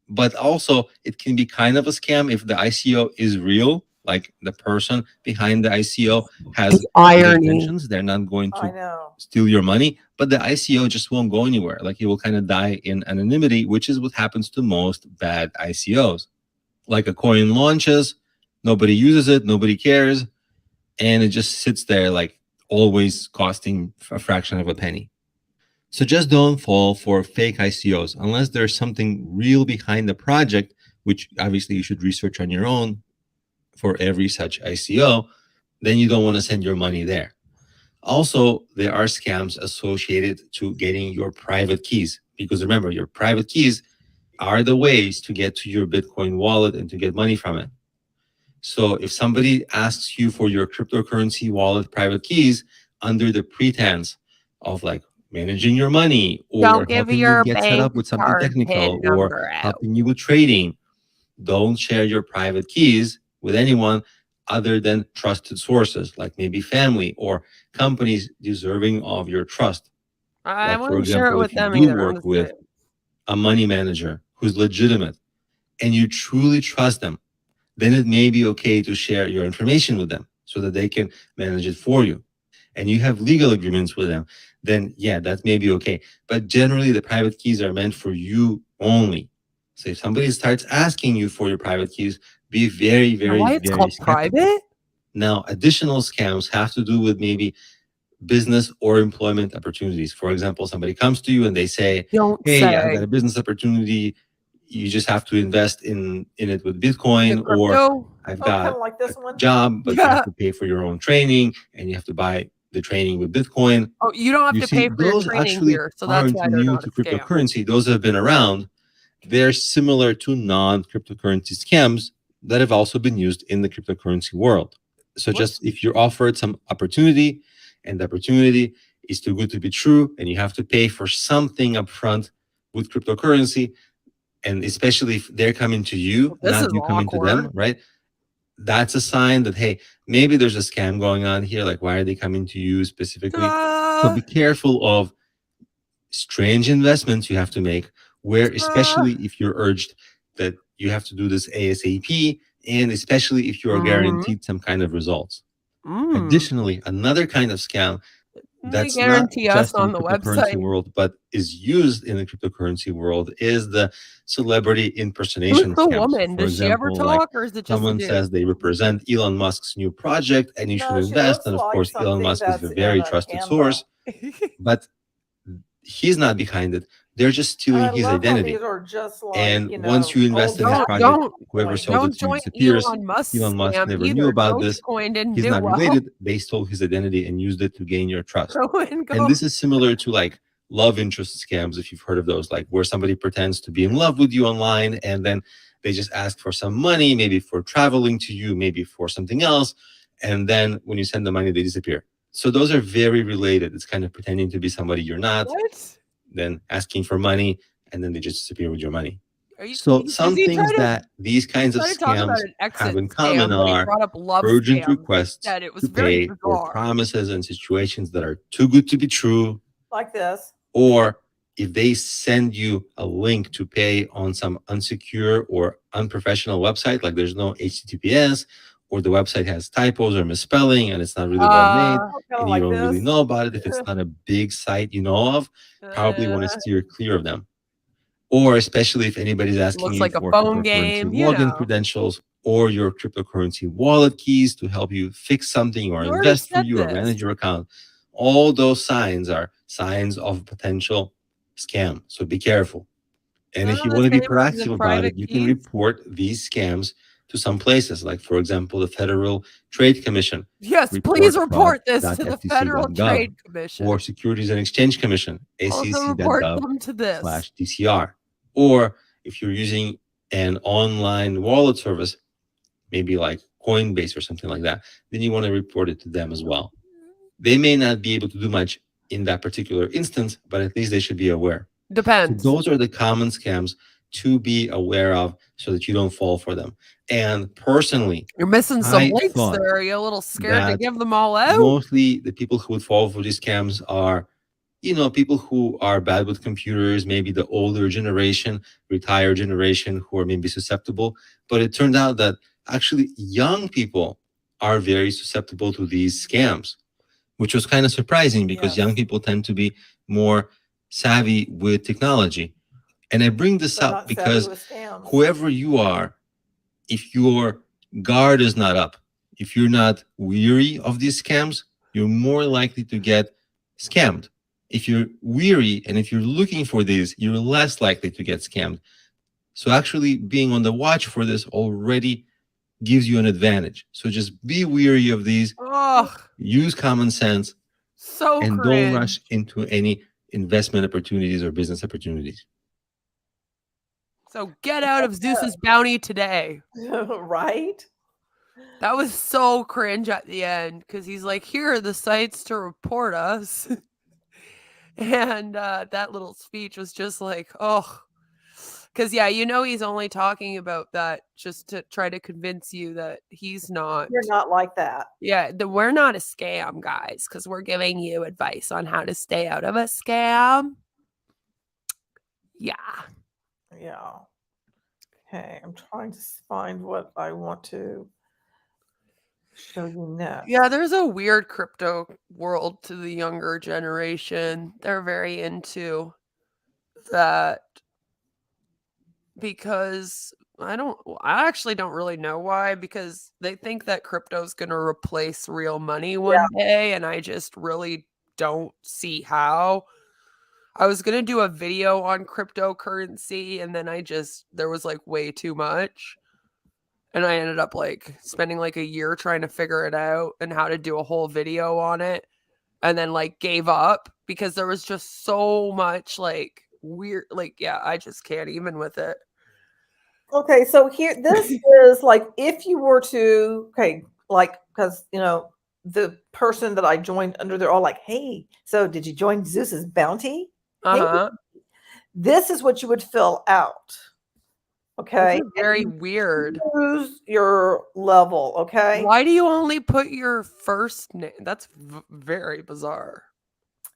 But also, it can be kind of a scam if the ICO is real, like the person behind the ICO has good intentions. They're not going to steal your money, but the ICO just won't go anywhere. Like, it will kind of die in anonymity, which is what happens to most bad ICOs. Like, a coin launches, nobody uses it, nobody cares, and it just sits there, like, always costing a fraction of a penny. So just don't fall for fake ICOs unless there's something real behind the project, which obviously you should research on your own for every such ICO. Then you don't want to send your money there. Also, there are scams associated to getting your private keys, because remember, your private keys are the ways to get to your Bitcoin wallet and to get money from it. So if somebody asks you for your cryptocurrency wallet private keys under the pretense of like managing your money or helping you get set up with something technical or helping you with trading, don't share your private keys with anyone other than trusted sources, like maybe family or companies deserving of your trust. I wouldn't share it with them either. Work with a money manager who's legitimate and you truly trust them, then it may be okay to share your information with them so that they can manage it for you. And you have legal agreements with them, then yeah, that may be okay. But generally, the private keys are meant for you only. So if somebody starts asking you for your private keys, be very, very, why it's called private? Now, additional scams have to do with maybe business or employment opportunities. For example, somebody comes to you and they say, hey, I've got a business opportunity. You just have to invest in it with Bitcoin, or I've got like this a job, but you have to pay for your own training and you have to buy the training with Bitcoin. Oh, you don't have to pay for your training here, so that's why they're not new to cryptocurrency. Those have been around. They're similar to non-cryptocurrency scams that have also been used in the cryptocurrency world. So just if you're offered some opportunity and the opportunity is too good to be true and you have to pay for something upfront with cryptocurrency, and especially if they're coming to you, not you coming to them, right? That's a sign that, hey, maybe there's a scam going on here. Like, why are they coming to you specifically? So be careful of strange investments you have to make, where especially if you're urged that you have to do this ASAP, and especially if you are guaranteed some kind of results. Additionally, another kind of scam that's not just in the cryptocurrency world, but is used in the cryptocurrency world is the celebrity impersonation scams. Who's the woman? Does she ever talk, or is it just someone says they represent Elon Musk's new project and you should invest? And of course, Elon Musk is a very trusted source, but he's not behind it. They're just stealing his identity. And once you invest in his project, whoever sold it to you disappears. Elon Musk never knew about this. He's not related. They stole his identity and used it to gain your trust. And this is similar to like love interest scams, if you've heard of those, like where somebody pretends to be in love with you online and then they just ask for some money, maybe for traveling to you, maybe for something else. And then when you send the money, they disappear. So those are very related. It's kind of pretending to be somebody you're not. Then asking for money, and then they just disappear with your money. So some things that these kinds of scams have in common are urgent requests to pay or promises and situations that are too good to be true. Like this. Or if they send you a link to pay on some unsecure or unprofessional website, like there's no HTTPS, or the website has typos or misspelling and it's not really well made, and you don't really know about it. If it's not a big site you know of, probably want to steer clear of them. Or especially if anybody's asking you like for a phone game, login credentials or your cryptocurrency wallet keys to help you fix something or invest for you or manage your account. All those signs are signs of potential scam. So be careful. And if you want to be proactive about it, you can report these scams to some places, like, for example, the Federal Trade Commission. Yes, please report this to the Federal Trade Commission. Or Securities and Exchange Commission, SEC.gov/DCR. Or if you're using an online wallet service, maybe like Coinbase or something like that, then you want to report it to them as well. They may not be able to do much in that particular instance, but at least they should be aware. Depends. So those are the common scams to be aware of so that you don't fall for them. And personally, you're missing some links there. Are you a little scared to give them all out? Mostly the people who would fall for these scams are, people who are bad with computers, maybe the older generation, retired generation, who are maybe susceptible. But it turned out that actually young people are very susceptible to these scams, which was kind of surprising because young people tend to be more savvy with technology. And I bring this up because whoever you are, if your guard is not up, if you're not weary of these scams, you're more likely to get scammed. If you're weary and if you're looking for these, you're less likely to get scammed. So actually being on the watch for this already gives you an advantage. So just be weary of these, use common sense, and don't rush into any investment opportunities or business opportunities. So get out of Zeus's Bounty today. Right? That was so cringe at the end because he's like, here are the sites to report us. And that little speech was just like, oh. Because, he's only talking about that just to try to convince you that he's not. You're not like that. Yeah, we're not a scam, guys, because we're giving you advice on how to stay out of a scam. Yeah. Yeah. Okay, I'm trying to find what I want to show you next. Yeah, there's a weird crypto world to the younger generation. They're very into that because I actually don't really know why, because they think that crypto is going to replace real money one day, and I just really don't see how. I was going to do a video on cryptocurrency, and then there was like way too much. And I ended up like spending like a year trying to figure it out and how to do a whole video on it. And then like gave up because there was just so much like weird, I just can't even with it. Okay, so here, this is like if you were to, because, the person that I joined under, they're all like, hey, so did you join Zeus's Bounty? Uh-huh. Hey, this is what you would fill out. Okay. Very weird. Choose your level. Okay. Why do you only put your first name? That's very bizarre.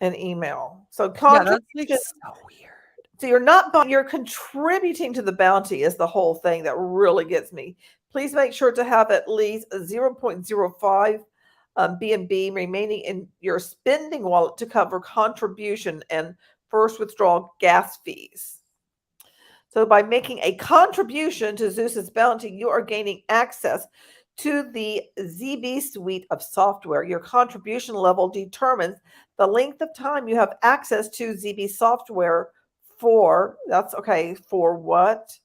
An email. So that's like so weird. So you're contributing to the bounty is the whole thing that really gets me. Please make sure to have at least 0.05 BNB remaining in your spending wallet to cover contribution and first withdrawal gas fees. So by making a contribution to Zeus's Bounty, you are gaining access to the ZB suite of software. Your contribution level determines the length of time you have access to ZB software for what?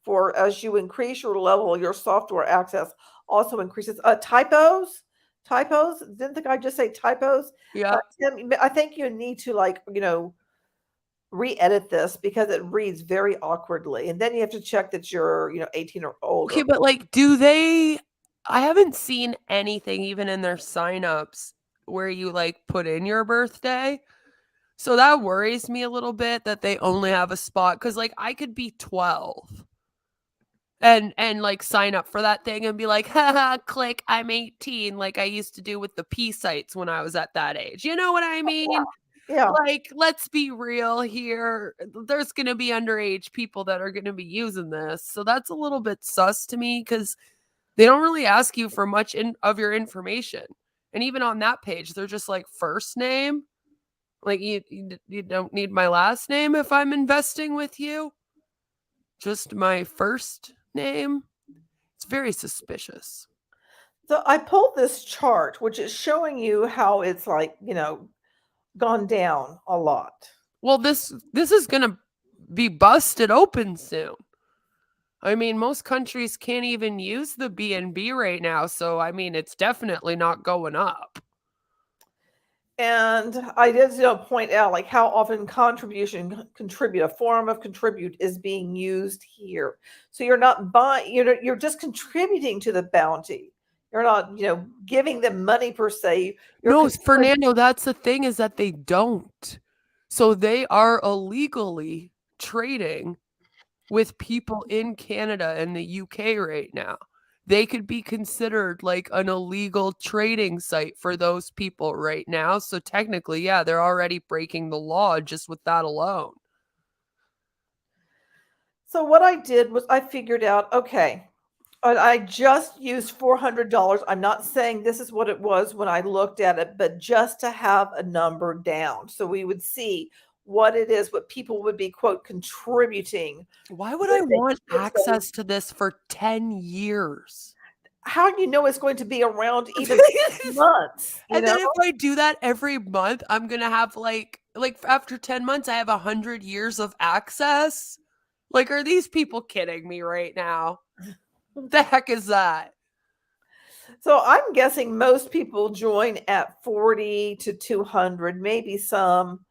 For as you increase your level, your software access also increases. Typos? Didn't the guy just say typos? Yeah. Tim, I think you need to re-edit this because it reads very awkwardly, and then you have to check that you're 18 or older. Okay, but I haven't seen anything even in their signups where you put in your birthday, so that worries me a little bit that they only have a spot, because I could be 12 and sign up for that thing and be like, haha, click, I'm 18, like I used to do with the P sites when I was at that age, you know what I mean? Yeah. Let's be real here. There's going to be underage people that are going to be using this. So that's a little bit sus to me because they don't really ask you for much of your information. And even on that page, they're just like first name. You don't need my last name if I'm investing with you. Just my first name. It's very suspicious. So I pulled this chart, which is showing you how it's gone down a lot. Well, this is going to be busted open soon. I mean, most countries can't even use the BNB right now, so I mean, it's definitely not going up. And I did point out how often contribute, a form of contribute is being used here. So you're not buying, you're just contributing to the bounty. You're not, giving them money per se. No, Fernando, that's the thing, is that they don't. So they are illegally trading with people in Canada and the UK right now. They could be considered like an illegal trading site for those people right now. So technically, yeah, they're already breaking the law just with that alone. So what I did was I figured out, okay, I just used $400. I'm not saying this is what it was when I looked at it, but just to have a number down. So we would see what it is, what people would be, quote, contributing. Why would I want access to this for 10 years? How do you know it's going to be around even months? And then if I do that every month, I'm going to have like after 10 months, I have 100 years of access. Like, are these people kidding me right now? What the heck is that? So I'm guessing most people join at 40 to 200, maybe some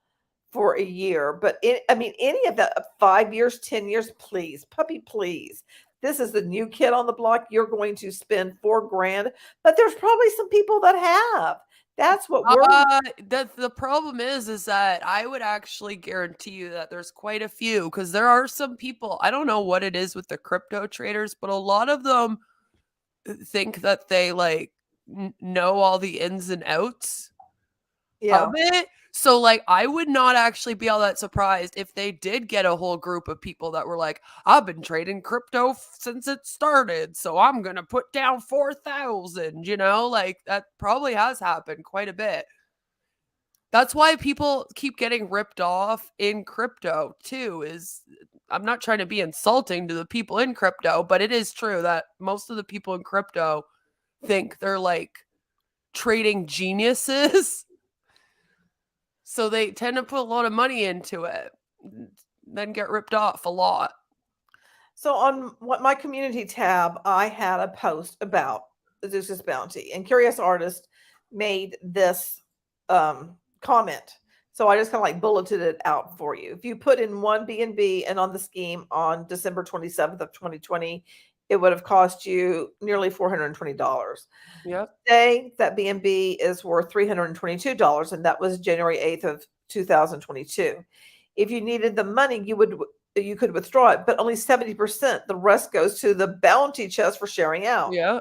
for a year. But any of that, 5 years, 10 years, please, puppy, please. This is the new kid on the block. You're going to spend $4,000, but there's probably some people that have. That's what we're. The problem is that I would actually guarantee you that there's quite a few, because there are some people. I don't know what it is with the crypto traders, but a lot of them think that they like know all the ins and outs of it. So like, I would not actually be all that surprised if they did get a whole group of people that were like, I've been trading crypto since it started, so I'm going to put down 4,000, like that probably has happened quite a bit. That's why people keep getting ripped off in crypto too, I'm not trying to be insulting to the people in crypto, but it is true that most of the people in crypto think they're like trading geniuses. So they tend to put a lot of money into it, then get ripped off a lot. So on my community tab, I had a post about Zeus Bounty, and Curious Artist made this comment. So I just kind of like bulleted it out for you. If you put in one BNB and on the scheme on December 27th of 2020, it would have cost you nearly $420. Yep. Today, that BNB is worth $322, and that was January 8th of 2022. If you needed the money, you could withdraw it, but only 70%. The rest goes to the bounty chest for sharing out. Yeah.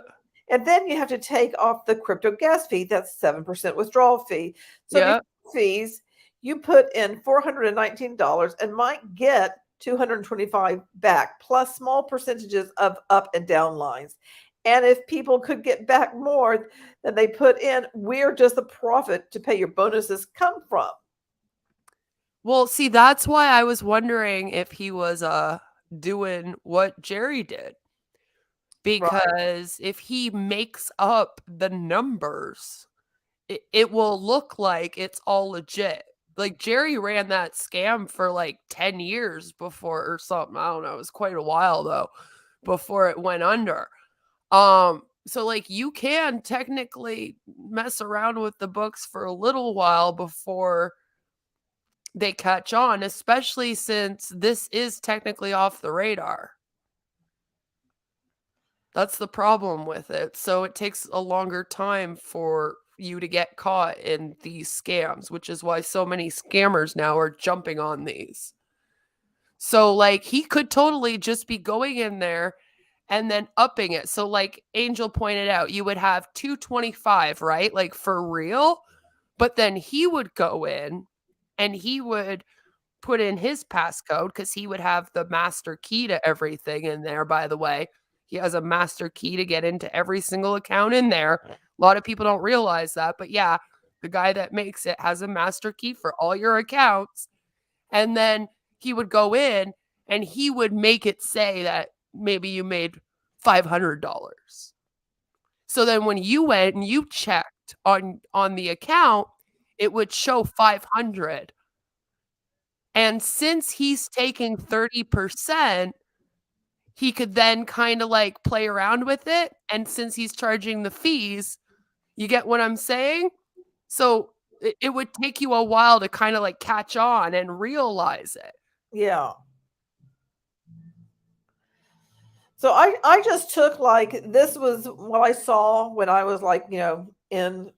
And then you have to take off the crypto gas fee. That's 7% withdrawal fee. So fees, you put in $419 and might get $225 back, plus small percentages of up and down lines. And if people could get back more than they put in, where does the profit to pay your bonuses come from? Well, see, that's why I was wondering if he was doing what Jerry did. Because if he makes up the numbers, it will look like it's all legit. Like Jerry ran that scam for like 10 years before or something. I don't know. It was quite a while though before it went under. So like you can technically mess around with the books for a little while before they catch on, especially since this is technically off the radar. That's the problem with it. So it takes a longer time for you to get caught in these scams, which is why so many scammers now are jumping on these. So like he could totally just be going in there and then upping it. So like Angel pointed out, you would have 225, right? Like for real. But then he would go in and he would put in his passcode because he would have the master key to everything in there, by the way. He has a master key to get into every single account in there. A lot of people don't realize that. But yeah, the guy that makes it has a master key for all your accounts. And then he would go in and he would make it say that maybe you made $500. So then when you went and you checked on the account, it would show 500. And since he's taking 30%, he could then kind of like play around with it. And since he's charging the fees, you get what I'm saying? So it would take you a while to kind of like catch on and realize it. Yeah. So I just took like, this was what I saw when I was like, in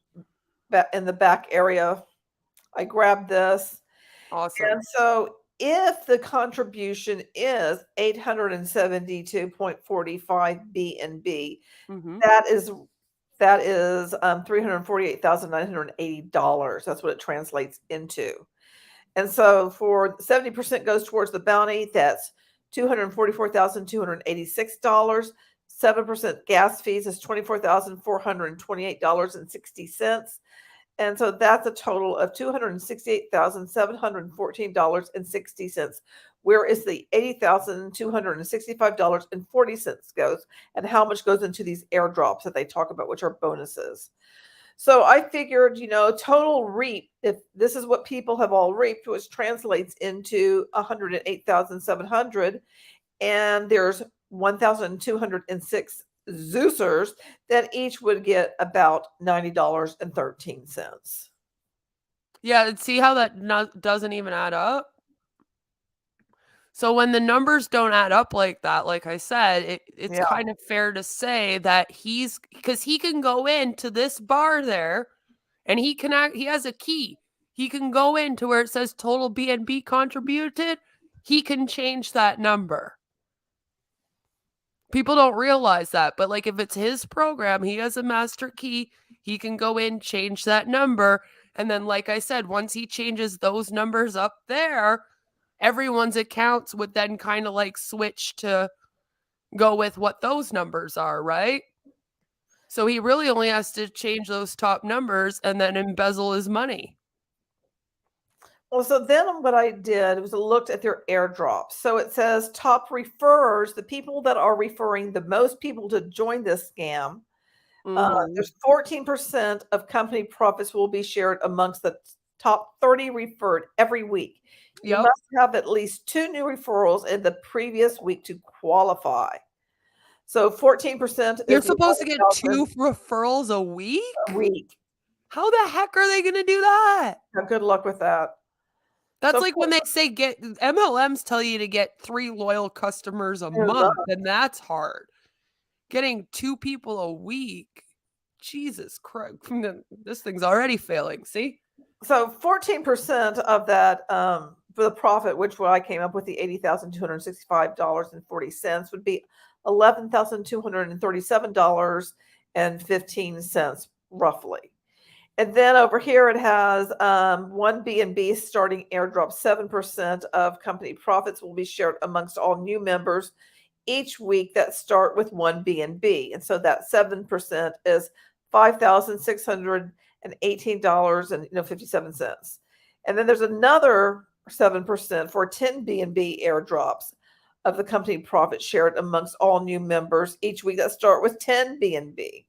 the back area. I grabbed this. Awesome. And so if the contribution is 872.45 BNB, that is $348,980. That's what it translates into. And so for 70% goes towards the bounty, that's $244,286. 7% gas fees is $24,428.60. And so that's a total of $268,714.60. Where is the $80,265.40 goes, and how much goes into these airdrops that they talk about, which are bonuses. So I figured, total reap, if this is what people have all reaped, which translates into 108,700, and there's 1,206 Zeusers, then each would get about $90.13. Yeah, see how that doesn't even add up? So when the numbers don't add up like that, like I said, it's kind of fair to say that because he can go into this bar there, and he has a key. He can go into where it says total BNB contributed. He can change that number. People don't realize that, but like if it's his program, he has a master key. He can go in, change that number, and then, like I said, once he changes those numbers up there, everyone's accounts would then kind of like switch to go with what those numbers are, right? So he really only has to change those top numbers and then embezzle his money. Well, so then what I did was I looked at their airdrops. So it says top referrers, the people that are referring the most people to join this scam. There's 14% of company profits will be shared amongst the top 30 referred every week. You must have at least 2 new referrals in the previous week to qualify. So 14%. You're supposed to get 2 referrals a week? A week. How the heck are they going to do that? Good luck with that. That's like when they say MLMs tell you to get 3 loyal customers a month, and that's hard. Getting 2 people a week, Jesus Christ, this thing's already failing. See? So 14% of that for the profit, which I came up with the $80,265.40 would be $11,237.15 roughly. And then over here it has 1 BNB starting airdrop. 7% of company profits will be shared amongst all new members each week that start with 1 BNB. And so that 7% is $5,618.57. And then there's another 7% for 10 BNB airdrops of the company profit shared amongst all new members each week that start with 10 BNB.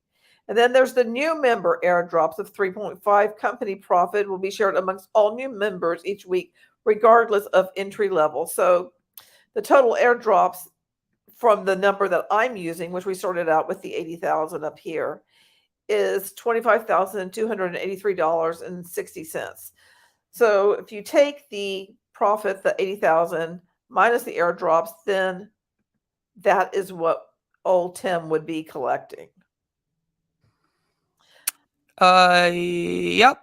And then there's the new member airdrops of 3.5 company profit will be shared amongst all new members each week, regardless of entry level. So the total airdrops from the number that I'm using, which we started out with the 80,000 up here, is $25,283.60. So if you take the profit, the 80,000 minus the airdrops, then that is what old Tim would be collecting. Yep.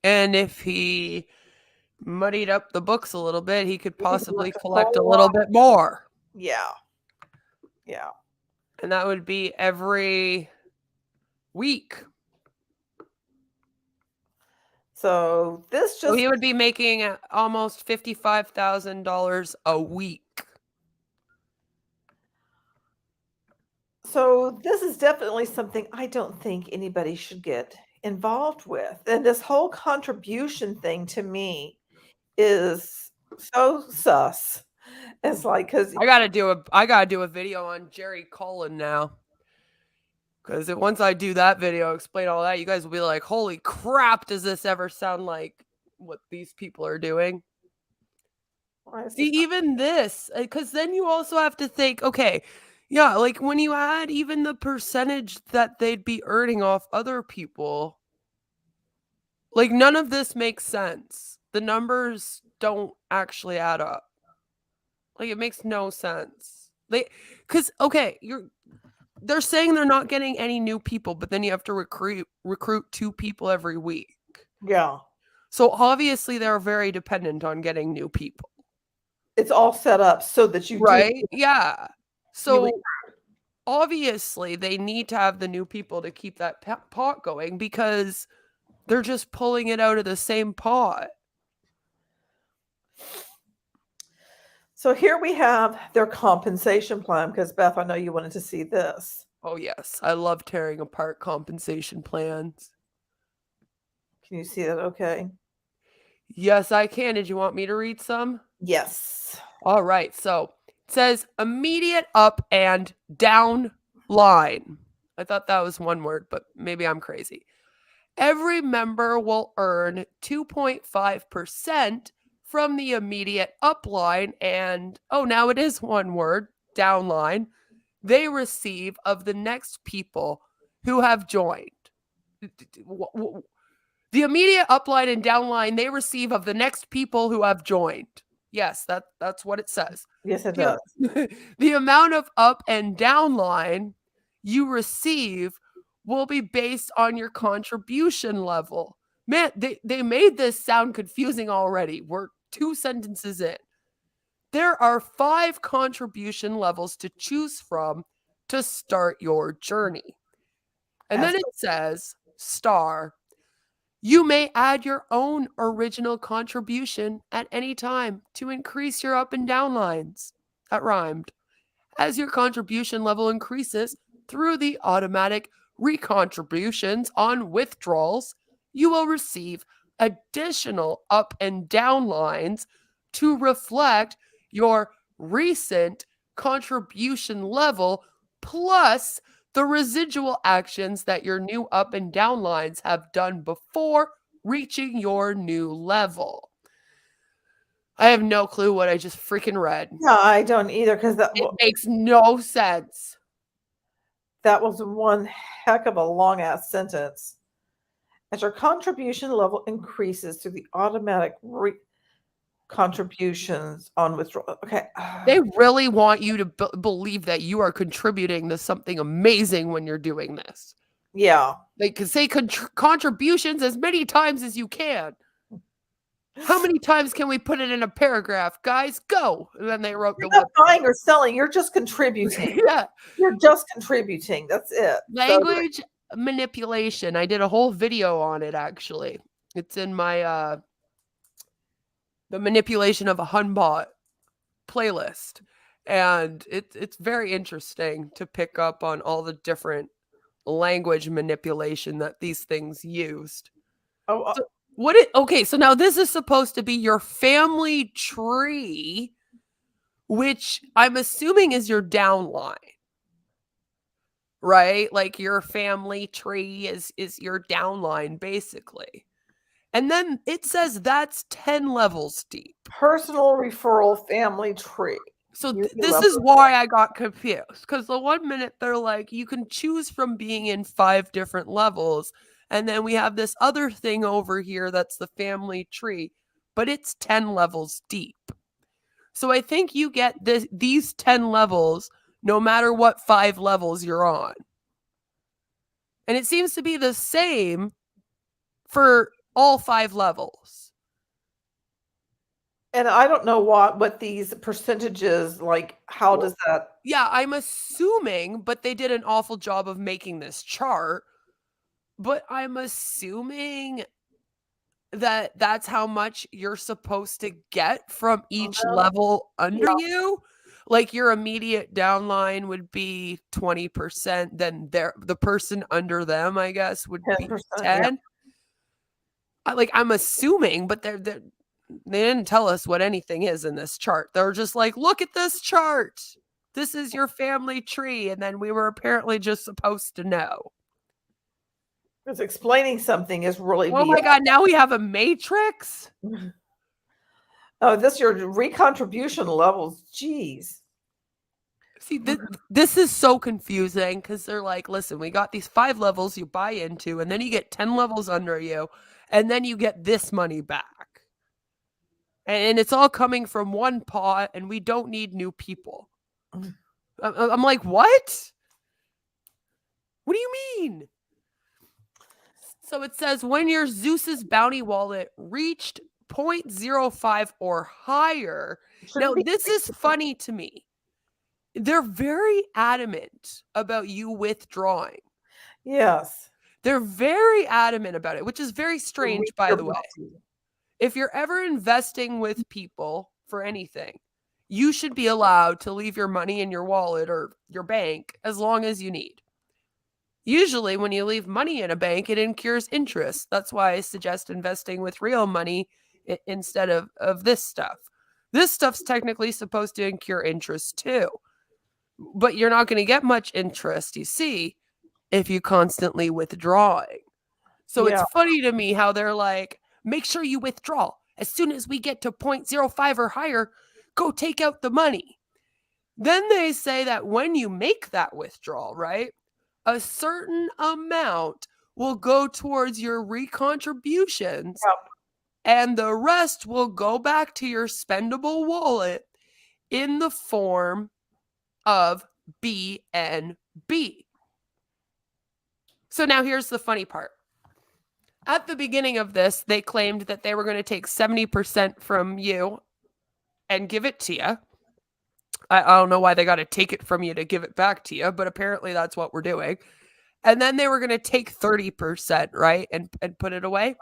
And if he muddied up the books a little bit, he could possibly collect a little bit more. Yeah. Yeah. And that would be every week. So he would be making almost $55,000 a week. So this is definitely something I don't think anybody should get involved with. And this whole contribution thing to me is so sus. It's like, because I gotta do a video on Jerry Cullen now. Because once I do that video, explain all that, you guys will be like, holy crap, does this ever sound like what these people are doing? See, even this, because then you also have to think, okay, yeah, like when you add even the percentage that they'd be earning off other people, like none of this makes sense. The numbers don't actually add up. Like it makes no sense. Because okay, they're saying they're not getting any new people, but then you have to recruit 2 people every week. Yeah. So obviously they're very dependent on getting new people. it's all set up so that you right? Yeah. So obviously they need to have the new people to keep that pot going because they're just pulling it out of the same pot. So here we have their compensation plan, because Beth, I know you wanted to see this. Oh yes, I love tearing apart compensation plans. Can you see that okay? Yes, I can. Did you want me to read some? Yes. All right. So it says immediate up and down line. I thought that was one word, but maybe I'm crazy. Every member will earn 2.5% from the immediate upline and, oh, now it is one word, downline, they receive of the next people who have joined. The immediate upline and downline they receive of the next people who have joined. Yes, that's what it says. Yes, it does. The amount of up and downline you receive will be based on your contribution level. Man, they made this sound confusing already. We're 2 sentences in. There are 5 contribution levels to choose from to start your journey. And then it says, star, you may add your own original contribution at any time to increase your up and down lines. That rhymed. As your contribution level increases through the automatic recontributions on withdrawals, you will receive additional up and down lines to reflect your recent contribution level plus the residual actions that your new up and down lines have done before reaching your new level. I have no clue what I just freaking read. No, I don't either, because it makes no sense. That was one heck of a long ass sentence. As your contribution level increases through the automatic contributions on withdrawal. Okay. They really want you to believe that you are contributing to something amazing when you're doing this. Yeah. They can say contributions as many times as you can. How many times can we put it in a paragraph, guys? Go. And then they wrote you're not buying or selling. You're just contributing. Yeah. You're just contributing. That's it. Language manipulation. I did a whole video on it, actually. It's in my the manipulation of a Hunbot playlist. And it's very interesting to pick up on all the different language manipulation that these things used. Oh, okay, so now this is supposed to be your family tree, which I'm assuming is your downline. Right? Like your family tree is your downline, basically. And then it says that's 10 levels deep. Personal referral family tree. So this is why I got confused. Because the 1 minute they're like, you can choose from being in 5 different levels. And then we have this other thing over here that's the family tree. But it's 10 levels deep. So I think you get these 10 levels no matter what 5 levels you're on. And it seems to be the same for all 5 levels. And I don't know what these percentages, like, how does that? Yeah, I'm assuming, but they did an awful job of making this chart. But I'm assuming that that's how much you're supposed to get from each level under you. Like your immediate downline would be 20%, then the person under them, I guess, would be 10. Yeah. I'm assuming, but they didn't tell us what anything is in this chart. They're just like, look at this chart. This is your family tree. And then we were apparently just supposed to know. Because explaining something is really Oh my God, now we have a matrix? Oh, this your recontribution levels. Jeez. See, this is so confusing because they're like, listen, we got these 5 levels you buy into, and then you get 10 levels under you, and then you get this money back. And it's all coming from one pot, and we don't need new people. I'm like, what? What do you mean? So it says when your Zeus's Bounty wallet reached 0.05 or higher, Now, this is funny to me. They're very adamant about you withdrawing. Yes. They're very adamant about it, which is very strange, by the way. If you're ever investing with people for anything, you should be allowed to leave your money in your wallet or your bank as long as you need. Usually, when you leave money in a bank, it incurs interest. That's why I suggest investing with real money instead of this stuff. This stuff's technically supposed to incur interest too. But you're not going to get much interest, you see, if you constantly withdrawing. So It's funny to me how they're like, make sure you withdraw. As soon as we get to 0.05 or higher, go take out the money. Then they say that when you make that withdrawal, right, a certain amount will go towards your recontributions, and the rest will go back to your spendable wallet in the form of BNB. So now here's the funny part. At the beginning of this, they claimed that they were going to take 70% from you and give it to you. I don't know why they got to take it from you to give it back to you, but apparently that's what we're doing. And then they were going to take 30%, right? And put it away.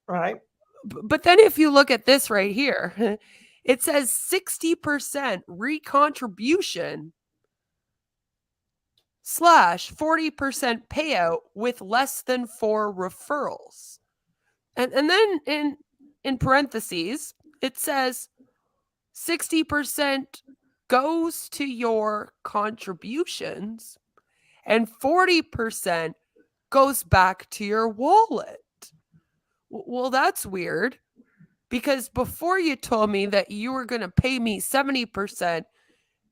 Right. But then if you look at this right here, it says 60% recontribution / 40% payout with less than 4 referrals. And then in parentheses, it says 60% goes to your contributions and 40% goes back to your wallet. Well, that's weird, because before you told me that you were going to pay me 70%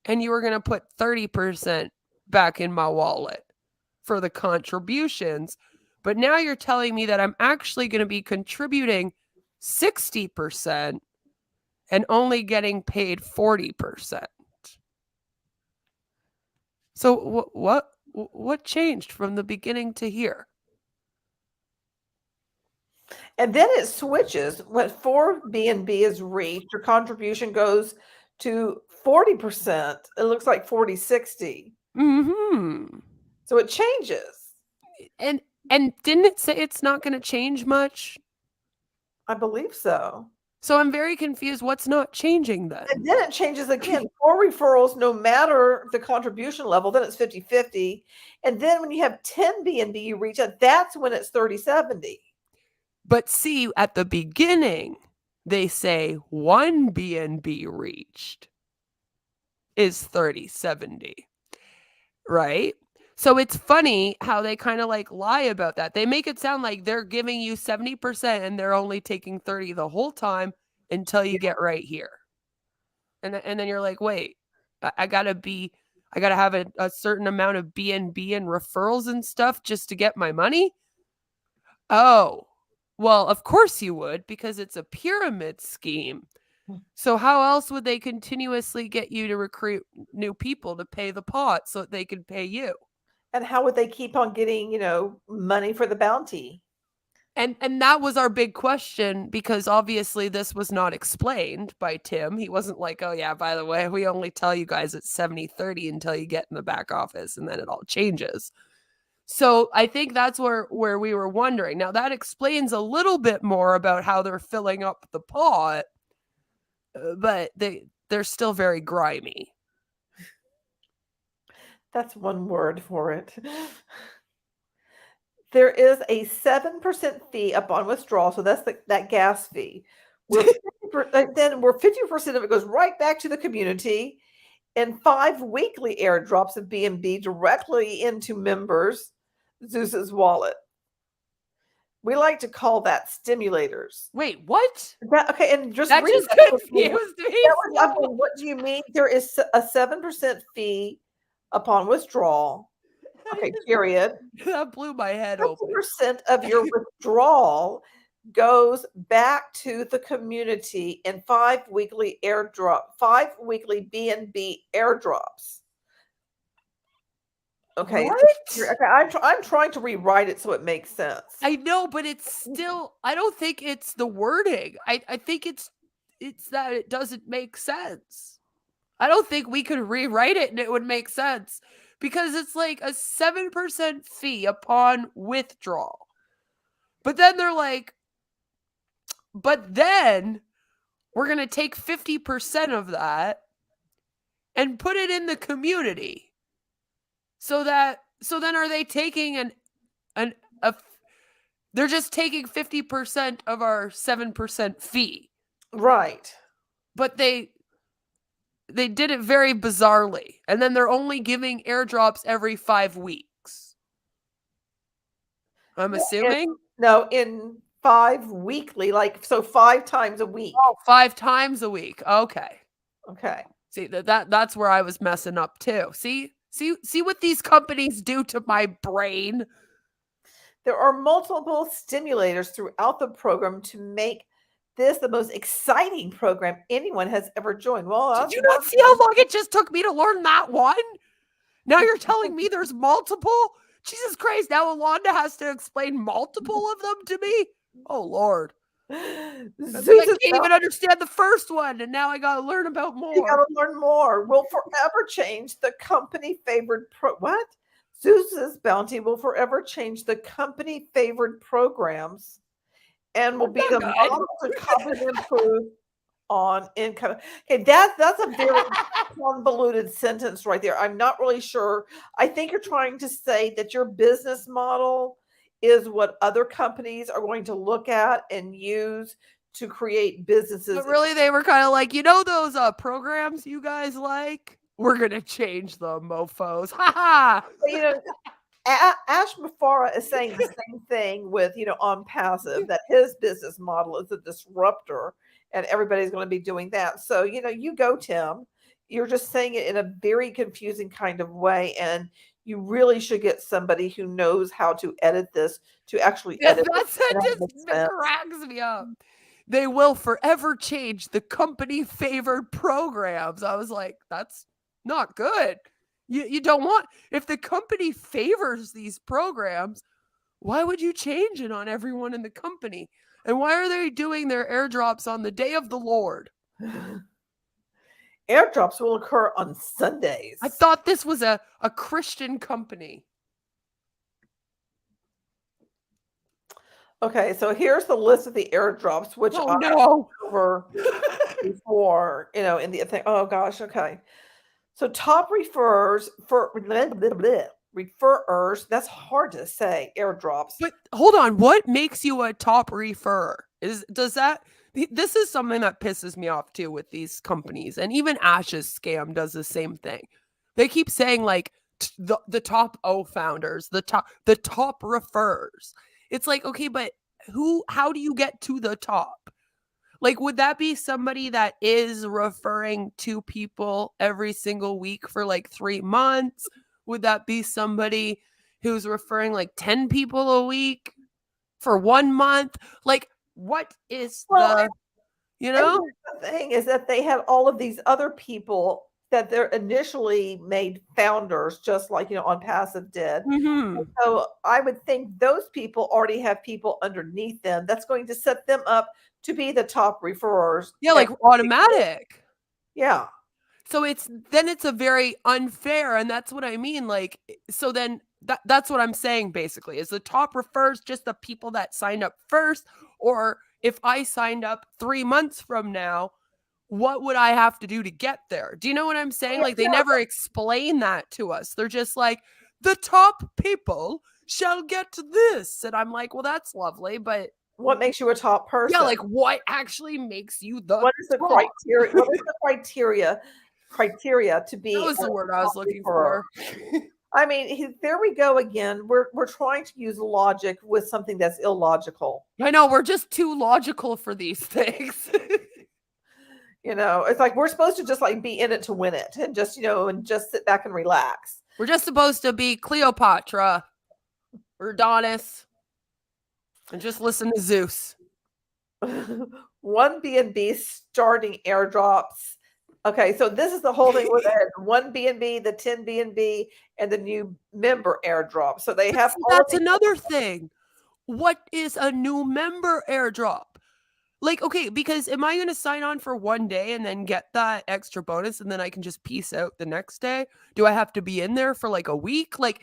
and you were going to put 30% back in my wallet for the contributions. But now you're telling me that I'm actually going to be contributing 60% and only getting paid 40%. So what changed from the beginning to here? And then it switches. When 4 BNB is reached, your contribution goes to 40%. It looks like 40/60. Mm-hmm. So it changes. And didn't it say it's not going to change much? I believe so. So I'm very confused. What's not changing then? And then it changes again. 4 referrals, no matter the contribution level, then it's 50/50. And then when you have 10 BNB you reach it, that's when it's 30/70. But see, at the beginning, they say 1 BNB reached is 30/70, right? So it's funny how they kind of like lie about that. They make it sound like they're giving you 70% and they're only taking 30 the whole time until you get right here. And then you're like, wait, I gotta have a certain amount of BNB and referrals and stuff just to get my money. Oh, well, of course you would, because it's a pyramid scheme. So how else would they continuously get you to recruit new people to pay the pot so that they could pay you? And how would they keep on getting, money for the bounty? And that was our big question, because obviously this was not explained by Tim. He wasn't like, oh yeah, by the way, we only tell you guys it's 70/30 until you get in the back office and then it all changes. So I think that's where we were wondering. Now that explains a little bit more about how they're filling up the pot, but they're still very grimy. That's one word for it. There is a 7% fee upon withdrawal, so that's that gas fee. Where 50% of it goes right back to the community, and 5 weekly airdrops of BNB directly into members' Zeus's wallet. We like to call that stimulators. Wait, what? Okay, and just that just confused me. What do you mean? There is a 7% fee upon withdrawal. Okay, period. That blew my head open. 50% of your withdrawal goes back to the community in 5 weekly BNB airdrops. Okay. Okay, I'm trying to rewrite it so it makes sense. I know, but it's still, I don't think it's the wording. I think it's it's that it doesn't make sense. I don't think we could rewrite it and it would make sense, because it's like a 7% fee upon withdrawal. But then they're like, but then we're going to take 50% of that and put it in the community. So then are they taking they're just taking 50% of our 7% fee. Right. But they did it very bizarrely. And then they're only giving airdrops every 5 weeks. I'm assuming? In 5 weekly, like, so 5 times a week. Oh, 5 times a week. Okay. Okay. See, that's where I was messing up too. See what these companies do to my brain? There are multiple stimulators throughout the program to make this the most exciting program anyone has ever joined. Well, did you not see how long it just took me to learn that one? Now you're telling me there's multiple? Jesus Christ, now Alonda has to explain multiple of them to me? Oh, Lord. I can't even understand the first one, and now I got to learn about more. You got to learn more. Will forever change the company favored what? Zeus's Bounty will forever change the company favored programs and will be the model to copy and improve on income. Okay, that's a very convoluted sentence right there. I'm not really sure. I think you're trying to say that your business model is what other companies are going to look at and use to create businesses. But really, they were kind of like, those programs you guys like? We're going to change them, mofos. Ha ha! Ash Mafara is saying the same thing with, on passive, that his business model is a disruptor and everybody's going to be doing that. So, you go, Tim, you're just saying it in a very confusing kind of way. And you really should get somebody who knows how to edit this to actually edit that sentence cracks me up. They will forever change the company favored programs. I was like, that's not good. You don't want, if the company favors these programs, why would you change it on everyone in the company? And why are they doing their airdrops on the day of the Lord? Airdrops will occur on Sundays. I thought this was a Christian company. Okay, so here's the list of the airdrops, which I went over before, in the thing. Oh gosh, okay. So top referrers, that's hard to say, airdrops. But hold on, what makes you a top referrer? This is something that pisses me off too with these companies, and even Ash's scam does the same thing. They keep saying like the top O founders, the top refers. It's like, okay, but how do you get to the top? Like, would that be somebody that is referring 2 people every single week for like 3 months? Would that be somebody who's referring like 10 people a week for 1 month? Like, what is the thing is that they had all of these other people that they're initially made founders, just like, on passive did. Mm-hmm. So I would think those people already have people underneath them. That's going to set them up to be the top referrers. Yeah, like automatic. Yeah. So it's a very unfair, and that's what I mean. Like, so then that's what I'm saying basically, is the top refers just the people that signed up first, or if I signed up 3 months from now, what would I have to do to get there? Do you know what I'm saying? Like, they never explain that to us. They're just like, the top people shall get to this. And I'm like, well, that's lovely, but what makes you a top person? Yeah, like what actually makes you the What is the criteria? What is the criteria to be? That was the word I was looking for. I mean, there we go again. We're trying to use logic with something that's illogical. I know, we're just too logical for these things. It's like we're supposed to just like be in it to win it, and just and just sit back and relax. We're just supposed to be Cleopatra or Adonis and just listen to Zeus. One BNB starting airdrops. Okay, so this is the whole thing with it. One BNB, the 10 BNB, and the new member airdrop. So they have. That's another thing. What is a new member airdrop? Like, okay, because am I going to sign on for one day and then get that extra bonus and then I can just peace out the next day? Do I have to be in there for like a week? Like,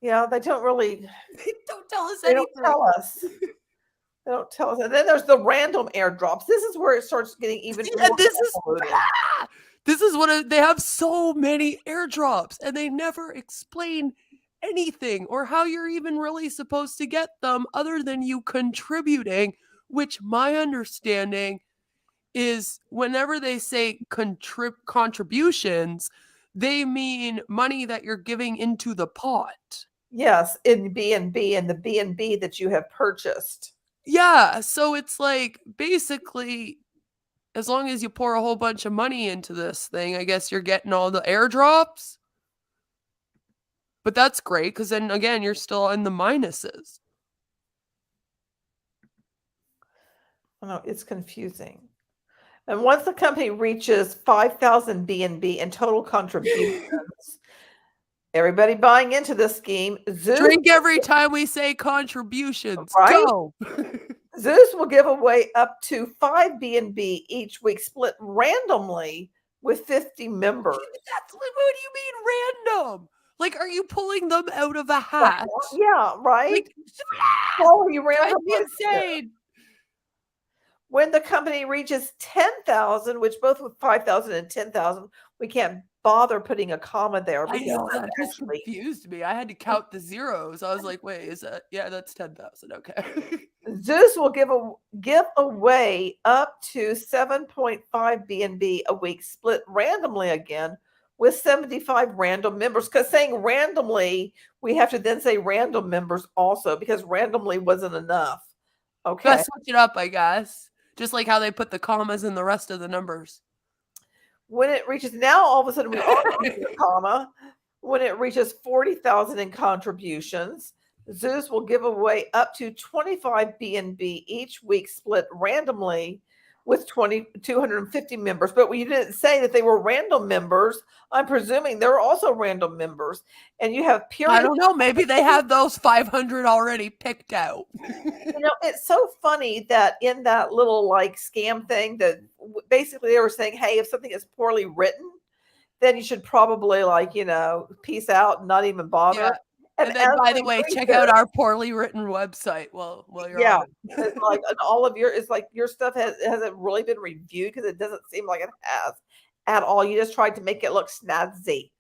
yeah, they don't really. They don't tell us They anything. don't tell us. They don't tell us. And then there's the random airdrops. This is where it starts getting even more convoluted. This is what they have so many airdrops and they never explain anything or how you're even really supposed to get them other than you contributing, which my understanding is whenever they say contributions, they mean money that you're giving into the pot. Yes, in B&B and the B&B that you have purchased. Yeah, so it's like basically as long as you pour a whole bunch of money into this thing, I guess you're getting all the airdrops. But that's great because then again, you're still in the minuses. Oh, no, it's confusing. And once the company reaches 5,000 B&B in total contributions, everybody buying into this scheme, Zeus drink every time we say contributions. Right? Go. Zeus will give away up to 5 B&B each week, split randomly with 50 members. That's what do you mean random? Like, are you pulling them out of a hat? Yeah, right. Like, oh, you ran insane. When the company reaches 10,000, which both with 5,000 and 10,000, we can't bother putting a comma there. I know that just confused me. I had to count the zeros. I was like, wait, is that? Yeah, that's 10,000. Okay. Zeus will give away up to 7.5 B&B a week, split randomly again with 75 random members. Because saying randomly, we have to then say random members also because randomly wasn't enough. Okay. Gotta switch it up, I guess. Just like how they put the commas in the rest of the numbers. When it reaches, now all of a sudden we are using a comma. When it reaches 40,000 in contributions, Zeus will give away up to 25 B&B each week, split randomly with 250 members. But you didn't say that they were random members. I'm presuming they're also random members. And you have period. I don't know. Maybe they have those 500 already picked out. It's so funny that in that little like scam thing that basically they were saying, hey, if something is poorly written, then you should probably peace out and not even bother. Yeah. And then, by the way, check out our poorly written website. Well, you're on it. It's like, and all of your stuff hasn't really been reviewed because it doesn't seem like it has at all. You just tried to make it look snazzy,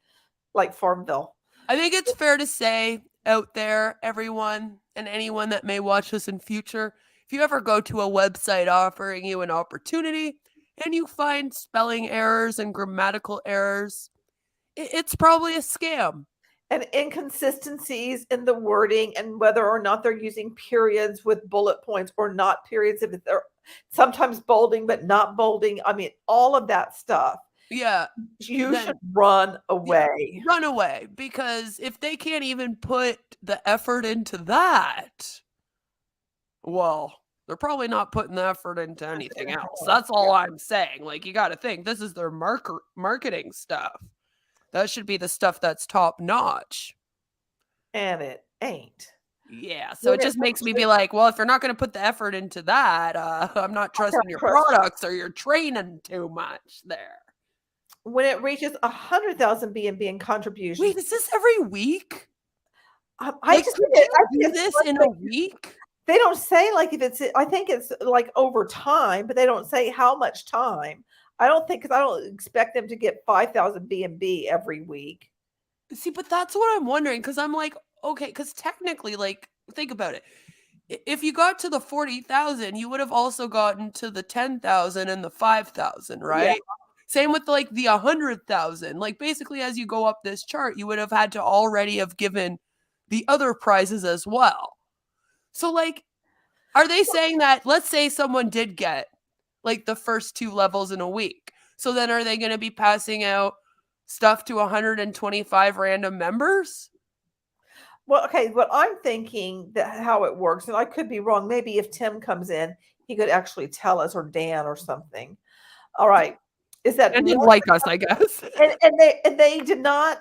like Farmville. I think it's fair to say out there, everyone and anyone that may watch this in future, if you ever go to a website offering you an opportunity and you find spelling errors and grammatical errors, it's probably a scam. And inconsistencies in the wording and whether or not they're using periods with bullet points or not periods, if they're sometimes bolding but not bolding. I mean, all of that stuff. Yeah. You should run away. Yeah, run away. Because if they can't even put the effort into that, well, they're probably not putting the effort into anything else. That's all I'm saying. Like, you got to think, this is their marketing stuff. That should be the stuff that's top notch. And it ain't. Yeah. So it just makes me be like, well, if you're not going to put the effort into that, I'm not trusting your products or you're training too much there. When it reaches 100,000 B&B in contributions. Wait, is this every week? I do this in a week? They don't say I think it's like over time, but they don't say how much time. I don't expect them to get 5,000 B&B every week. See, but that's what I'm wondering because I'm like, okay, because technically, like, think about it. If you got to the 40,000, you would have also gotten to the 10,000 and the 5,000, right? Yeah. Same with like the 100,000. Like basically, as you go up this chart, you would have had to already have given the other prizes as well. So, like, are they saying that? Let's say someone did get like the first 2 levels in a week. So then are they going to be passing out stuff to 125 random members? Well, okay, what I'm thinking that how it works, and I could be wrong. Maybe if Tim comes in, he could actually tell us, or Dan or something. All right. Is that and like us, I guess. And they did not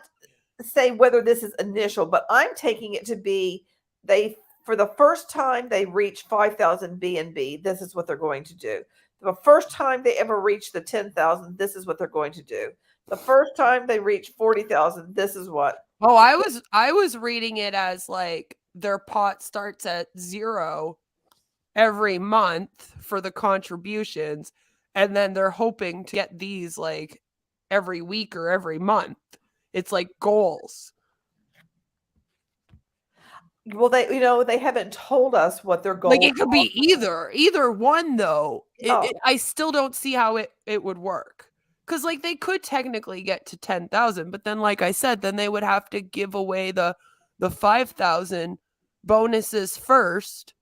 say whether this is initial, but I'm taking it to be they For the first time they reach 5,000 BNB, this is what they're going to do. The first time they ever reach the 10,000, this is what they're going to do. The first time they reach 40,000, this is what. Oh, I was reading it as like their pot starts at 0 every month for the contributions, and then they're hoping to get these like every week or every month. It's like goals. Well, they haven't told us what their goals. Like it could be either one though. I still don't see how it would work. Because like they could technically get to 10,000, but then like I said, then they would have to give away the 5,000 bonuses first.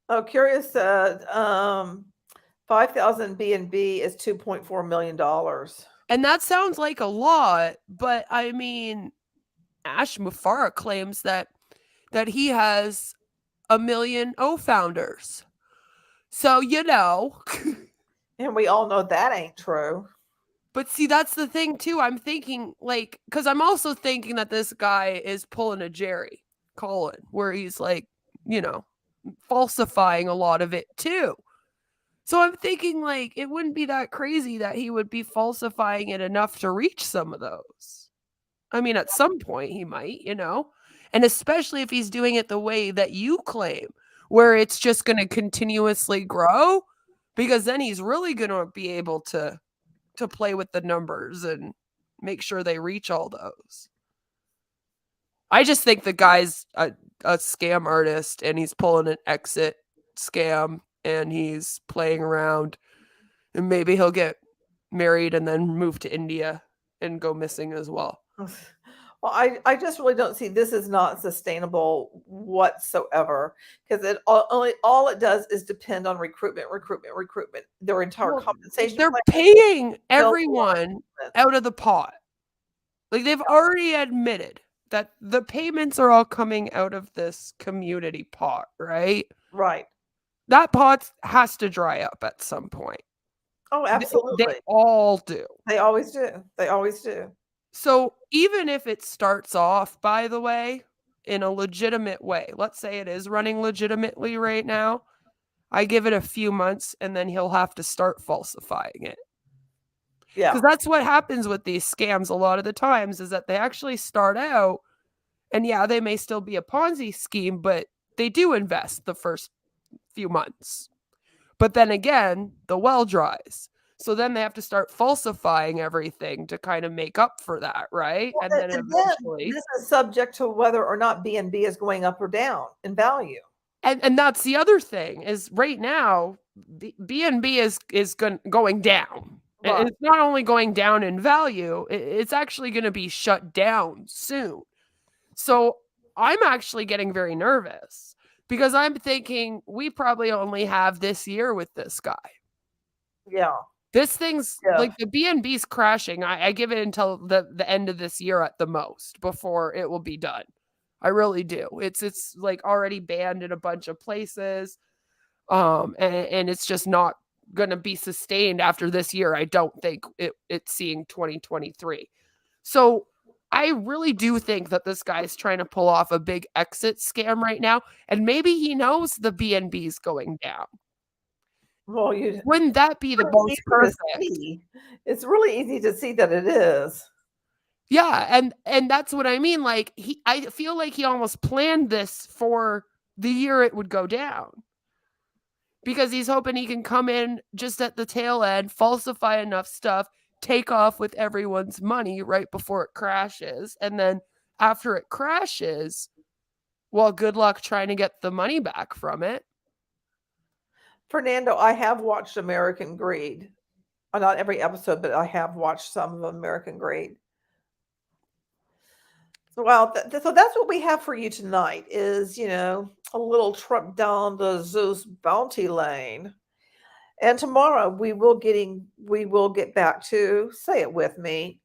Oh, Curious said 5,000 BNB is $2.4 million. And that sounds like a lot, but I mean, Ash Mufara claims that he has 1 million O-founders. So, And we all know that ain't true. But see, that's the thing too. I'm thinking like, because I'm also thinking that this guy is pulling a Jerry Colin, where he's like, falsifying a lot of it too. So I'm thinking like, it wouldn't be that crazy that he would be falsifying it enough to reach some of those. I mean, at some point he might, and especially if he's doing it the way that you claim, where it's just going to continuously grow, because then he's really going to be able to play with the numbers and make sure they reach all those. I just think the guy's a scam artist, and he's pulling an exit scam, and he's playing around, and maybe he'll get married and then move to India and go missing as well. Well, I just really don't see this is not sustainable whatsoever, because all it does is depend on recruitment. Their entire compensation. They're paying everyone out of the pot. Like they've already admitted that the payments are all coming out of this community pot, right? Right. That pot has to dry up at some point. Oh, absolutely. They all do. They always do. They always do. So even if it starts off, by the way, in a legitimate way, let's say it is running legitimately right now, I give it a few months and then he'll have to start falsifying it. Yeah. Because that's what happens with these scams a lot of the times, is that they actually start out and they may still be a Ponzi scheme, but they do invest the first few months. But then again, the well dries. So then they have to start falsifying everything to kind of make up for that, right? Well, and then eventually, this is subject to whether or not BNB is going up or down in value. And that's the other thing, is right now BNB is going down. Right. It's not only going down in value, it's actually going to be shut down soon. So I'm actually getting very nervous, because I'm thinking we probably only have this year with this guy. Yeah. This thing's like the BNB's crashing. I give it until the end of this year at the most before it will be done. I really do. It's like already banned in a bunch of places. And it's just not going to be sustained after this year. I don't think it's seeing 2023. So I really do think that this guy's trying to pull off a big exit scam right now. And maybe he knows the BNB is going down. Well, wouldn't that be the most perfect? It's really easy to see that it is. Yeah, and that's what I mean. Like I feel like he almost planned this for the year it would go down, because he's hoping he can come in just at the tail end, falsify enough stuff, take off with everyone's money right before it crashes, and then after it crashes, well, good luck trying to get the money back from it. Fernando, I have watched American Greed. Not every episode, but I have watched some of American Greed. So, well, so that's what we have for you tonight is, a little trip down the Zeus Bounty lane. And tomorrow we will get back to, say it with me,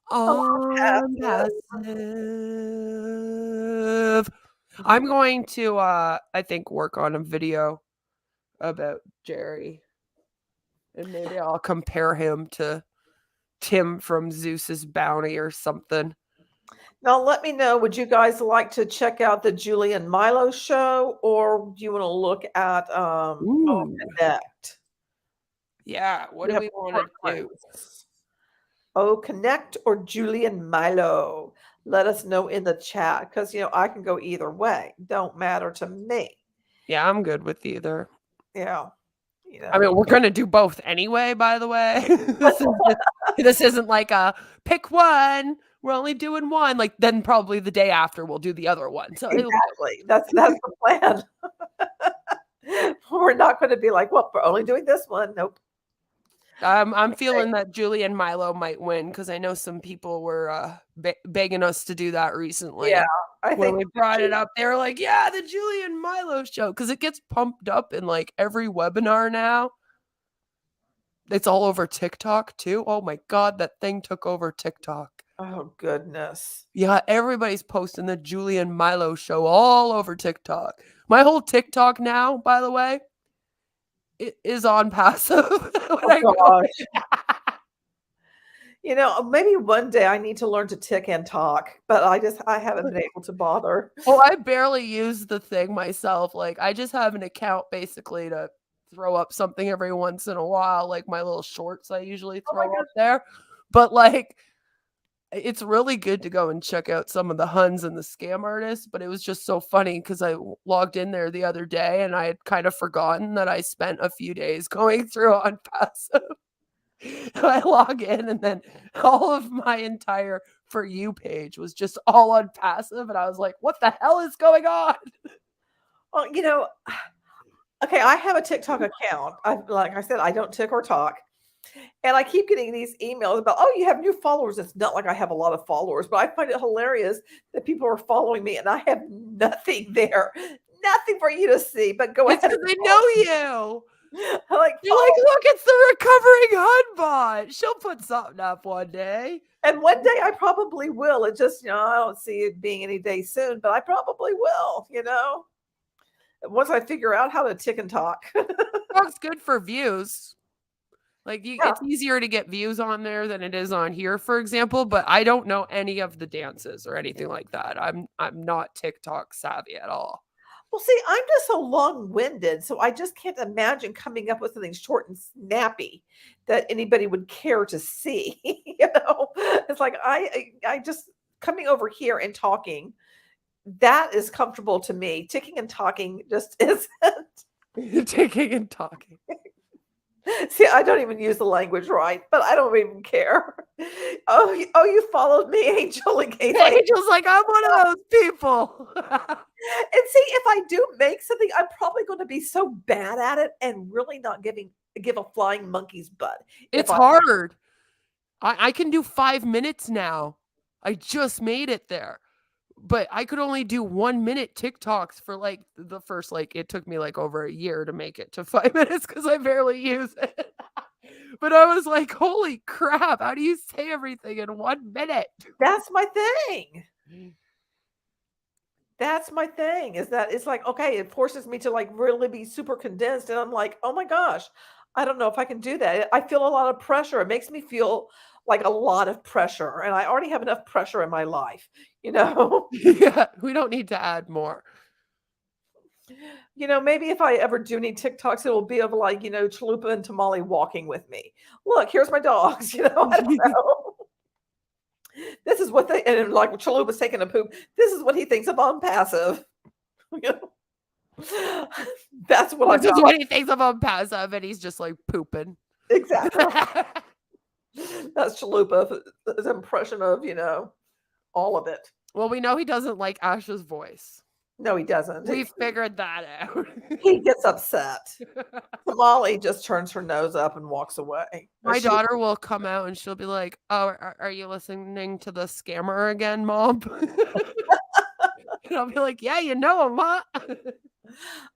passive. I'm going to, I think, work on a video about Jerry, and maybe I'll compare him to Tim from Zeus's Bounty or something. Now, let me know, would you guys like to check out the Julie and Milo show, or do you want to look at Connect? Yeah, what do we want to do? Connect or Julie and Milo? Let us know in the chat, because, I can go either way. Don't matter to me. Yeah, I'm good with either. Yeah. I mean, we're going to do both anyway, by the way. This isn't like a pick one. We're only doing one. Like, then probably the day after we'll do the other one. So exactly. That's the plan. We're not going to be like, well, we're only doing this one. Nope. I'm feeling that Julie and Milo might win, because I know some people were begging us to do that recently. Yeah, when we brought it up, they were like, "Yeah, the Julie and Milo show," because it gets pumped up in like every webinar now. It's all over TikTok too. Oh my God, that thing took over TikTok. Oh goodness. Yeah, everybody's posting the Julie and Milo show all over TikTok. My whole TikTok now, by the way, it is on passive. Maybe one day I need to learn to tick and talk, but I haven't been able to bother. Well, I barely use the thing myself. Like, I just have an account basically to throw up something every once in a while, like my little shorts I usually throw up there. But like, it's really good to go and check out some of the Huns and the scam artists. But it was just so funny because I logged in there the other day and I had kind of forgotten that I spent a few days going through on passive. I log in and then all of my entire For You page was just all on passive. And I was like, what the hell is going on? Well, okay, I have a TikTok account. Like I said, I don't tick or talk. And I keep getting these emails about, oh, you have new followers. It's not like I have a lot of followers, but I find it hilarious that people are following me and I have nothing there. Nothing for you to see, but go ahead. Because they know you. You're like, look, it's the Recovering Hunbot. She'll put something up one day. And one day I probably will. It just, I don't see it being any day soon, but I probably will, once I figure out how to tick and talk. Talk's good for views. Like, it's easier to get views on there than it is on here, for example, but I don't know any of the dances or anything like that. I'm not TikTok savvy at all. Well, see, I'm just so long-winded, so I just can't imagine coming up with something short and snappy that anybody would care to see. It's like I just coming over here and talking, that is comfortable to me. Ticking and talking just isn't. Ticking and talking. See, I don't even use the language right, but I don't even care. Oh, you followed me, Angel. Angel's like, I'm one of those people. And see, if I do make something, I'm probably going to be so bad at it and really not give a flying monkey's butt. It's hard. I can do 5 minutes now. I just made it there. But I could only do 1 minute TikToks for like the first, it took me like over a year to make it to 5 minutes because I barely use it. But I was like, holy crap, how do you say everything in 1 minute? That's my thing. That's my thing, is that it's like, okay, it forces me to like really be super condensed. And I'm like, oh my gosh, I don't know if I can do that. I feel a lot of pressure. It makes me feel like a lot of pressure. And I already have enough pressure in my life, Yeah, we don't need to add more. Maybe if I ever do need TikToks, it will be of like, Chalupa and Tamale walking with me. Look, here's my dogs, I don't know. This is what and like Chalupa's taking a poop. This is what he thinks of on passive. That's what This is what he thinks of on passive, and he's just like pooping. Exactly. That's Chalupa's impression of, all of it. Well, we know he doesn't like Ash's voice. No, he doesn't. We figured that out. He gets upset. Tamale just turns her nose up and walks away. My daughter will come out and she'll be like, oh, are you listening to the scammer again, Mom? And I'll be like, yeah, you know him, huh?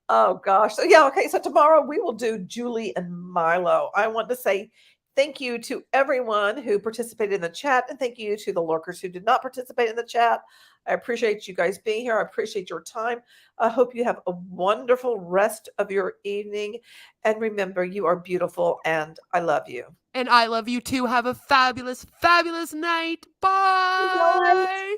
Oh, gosh. So, yeah, okay. So tomorrow we will do Julie and Milo. I want to say thank you to everyone who participated in the chat, and thank you to the lurkers who did not participate in the chat. I appreciate you guys being here. I appreciate your time. I hope you have a wonderful rest of your evening. And remember, you are beautiful, and I love you. And I love you too. Have a fabulous, fabulous night. Bye.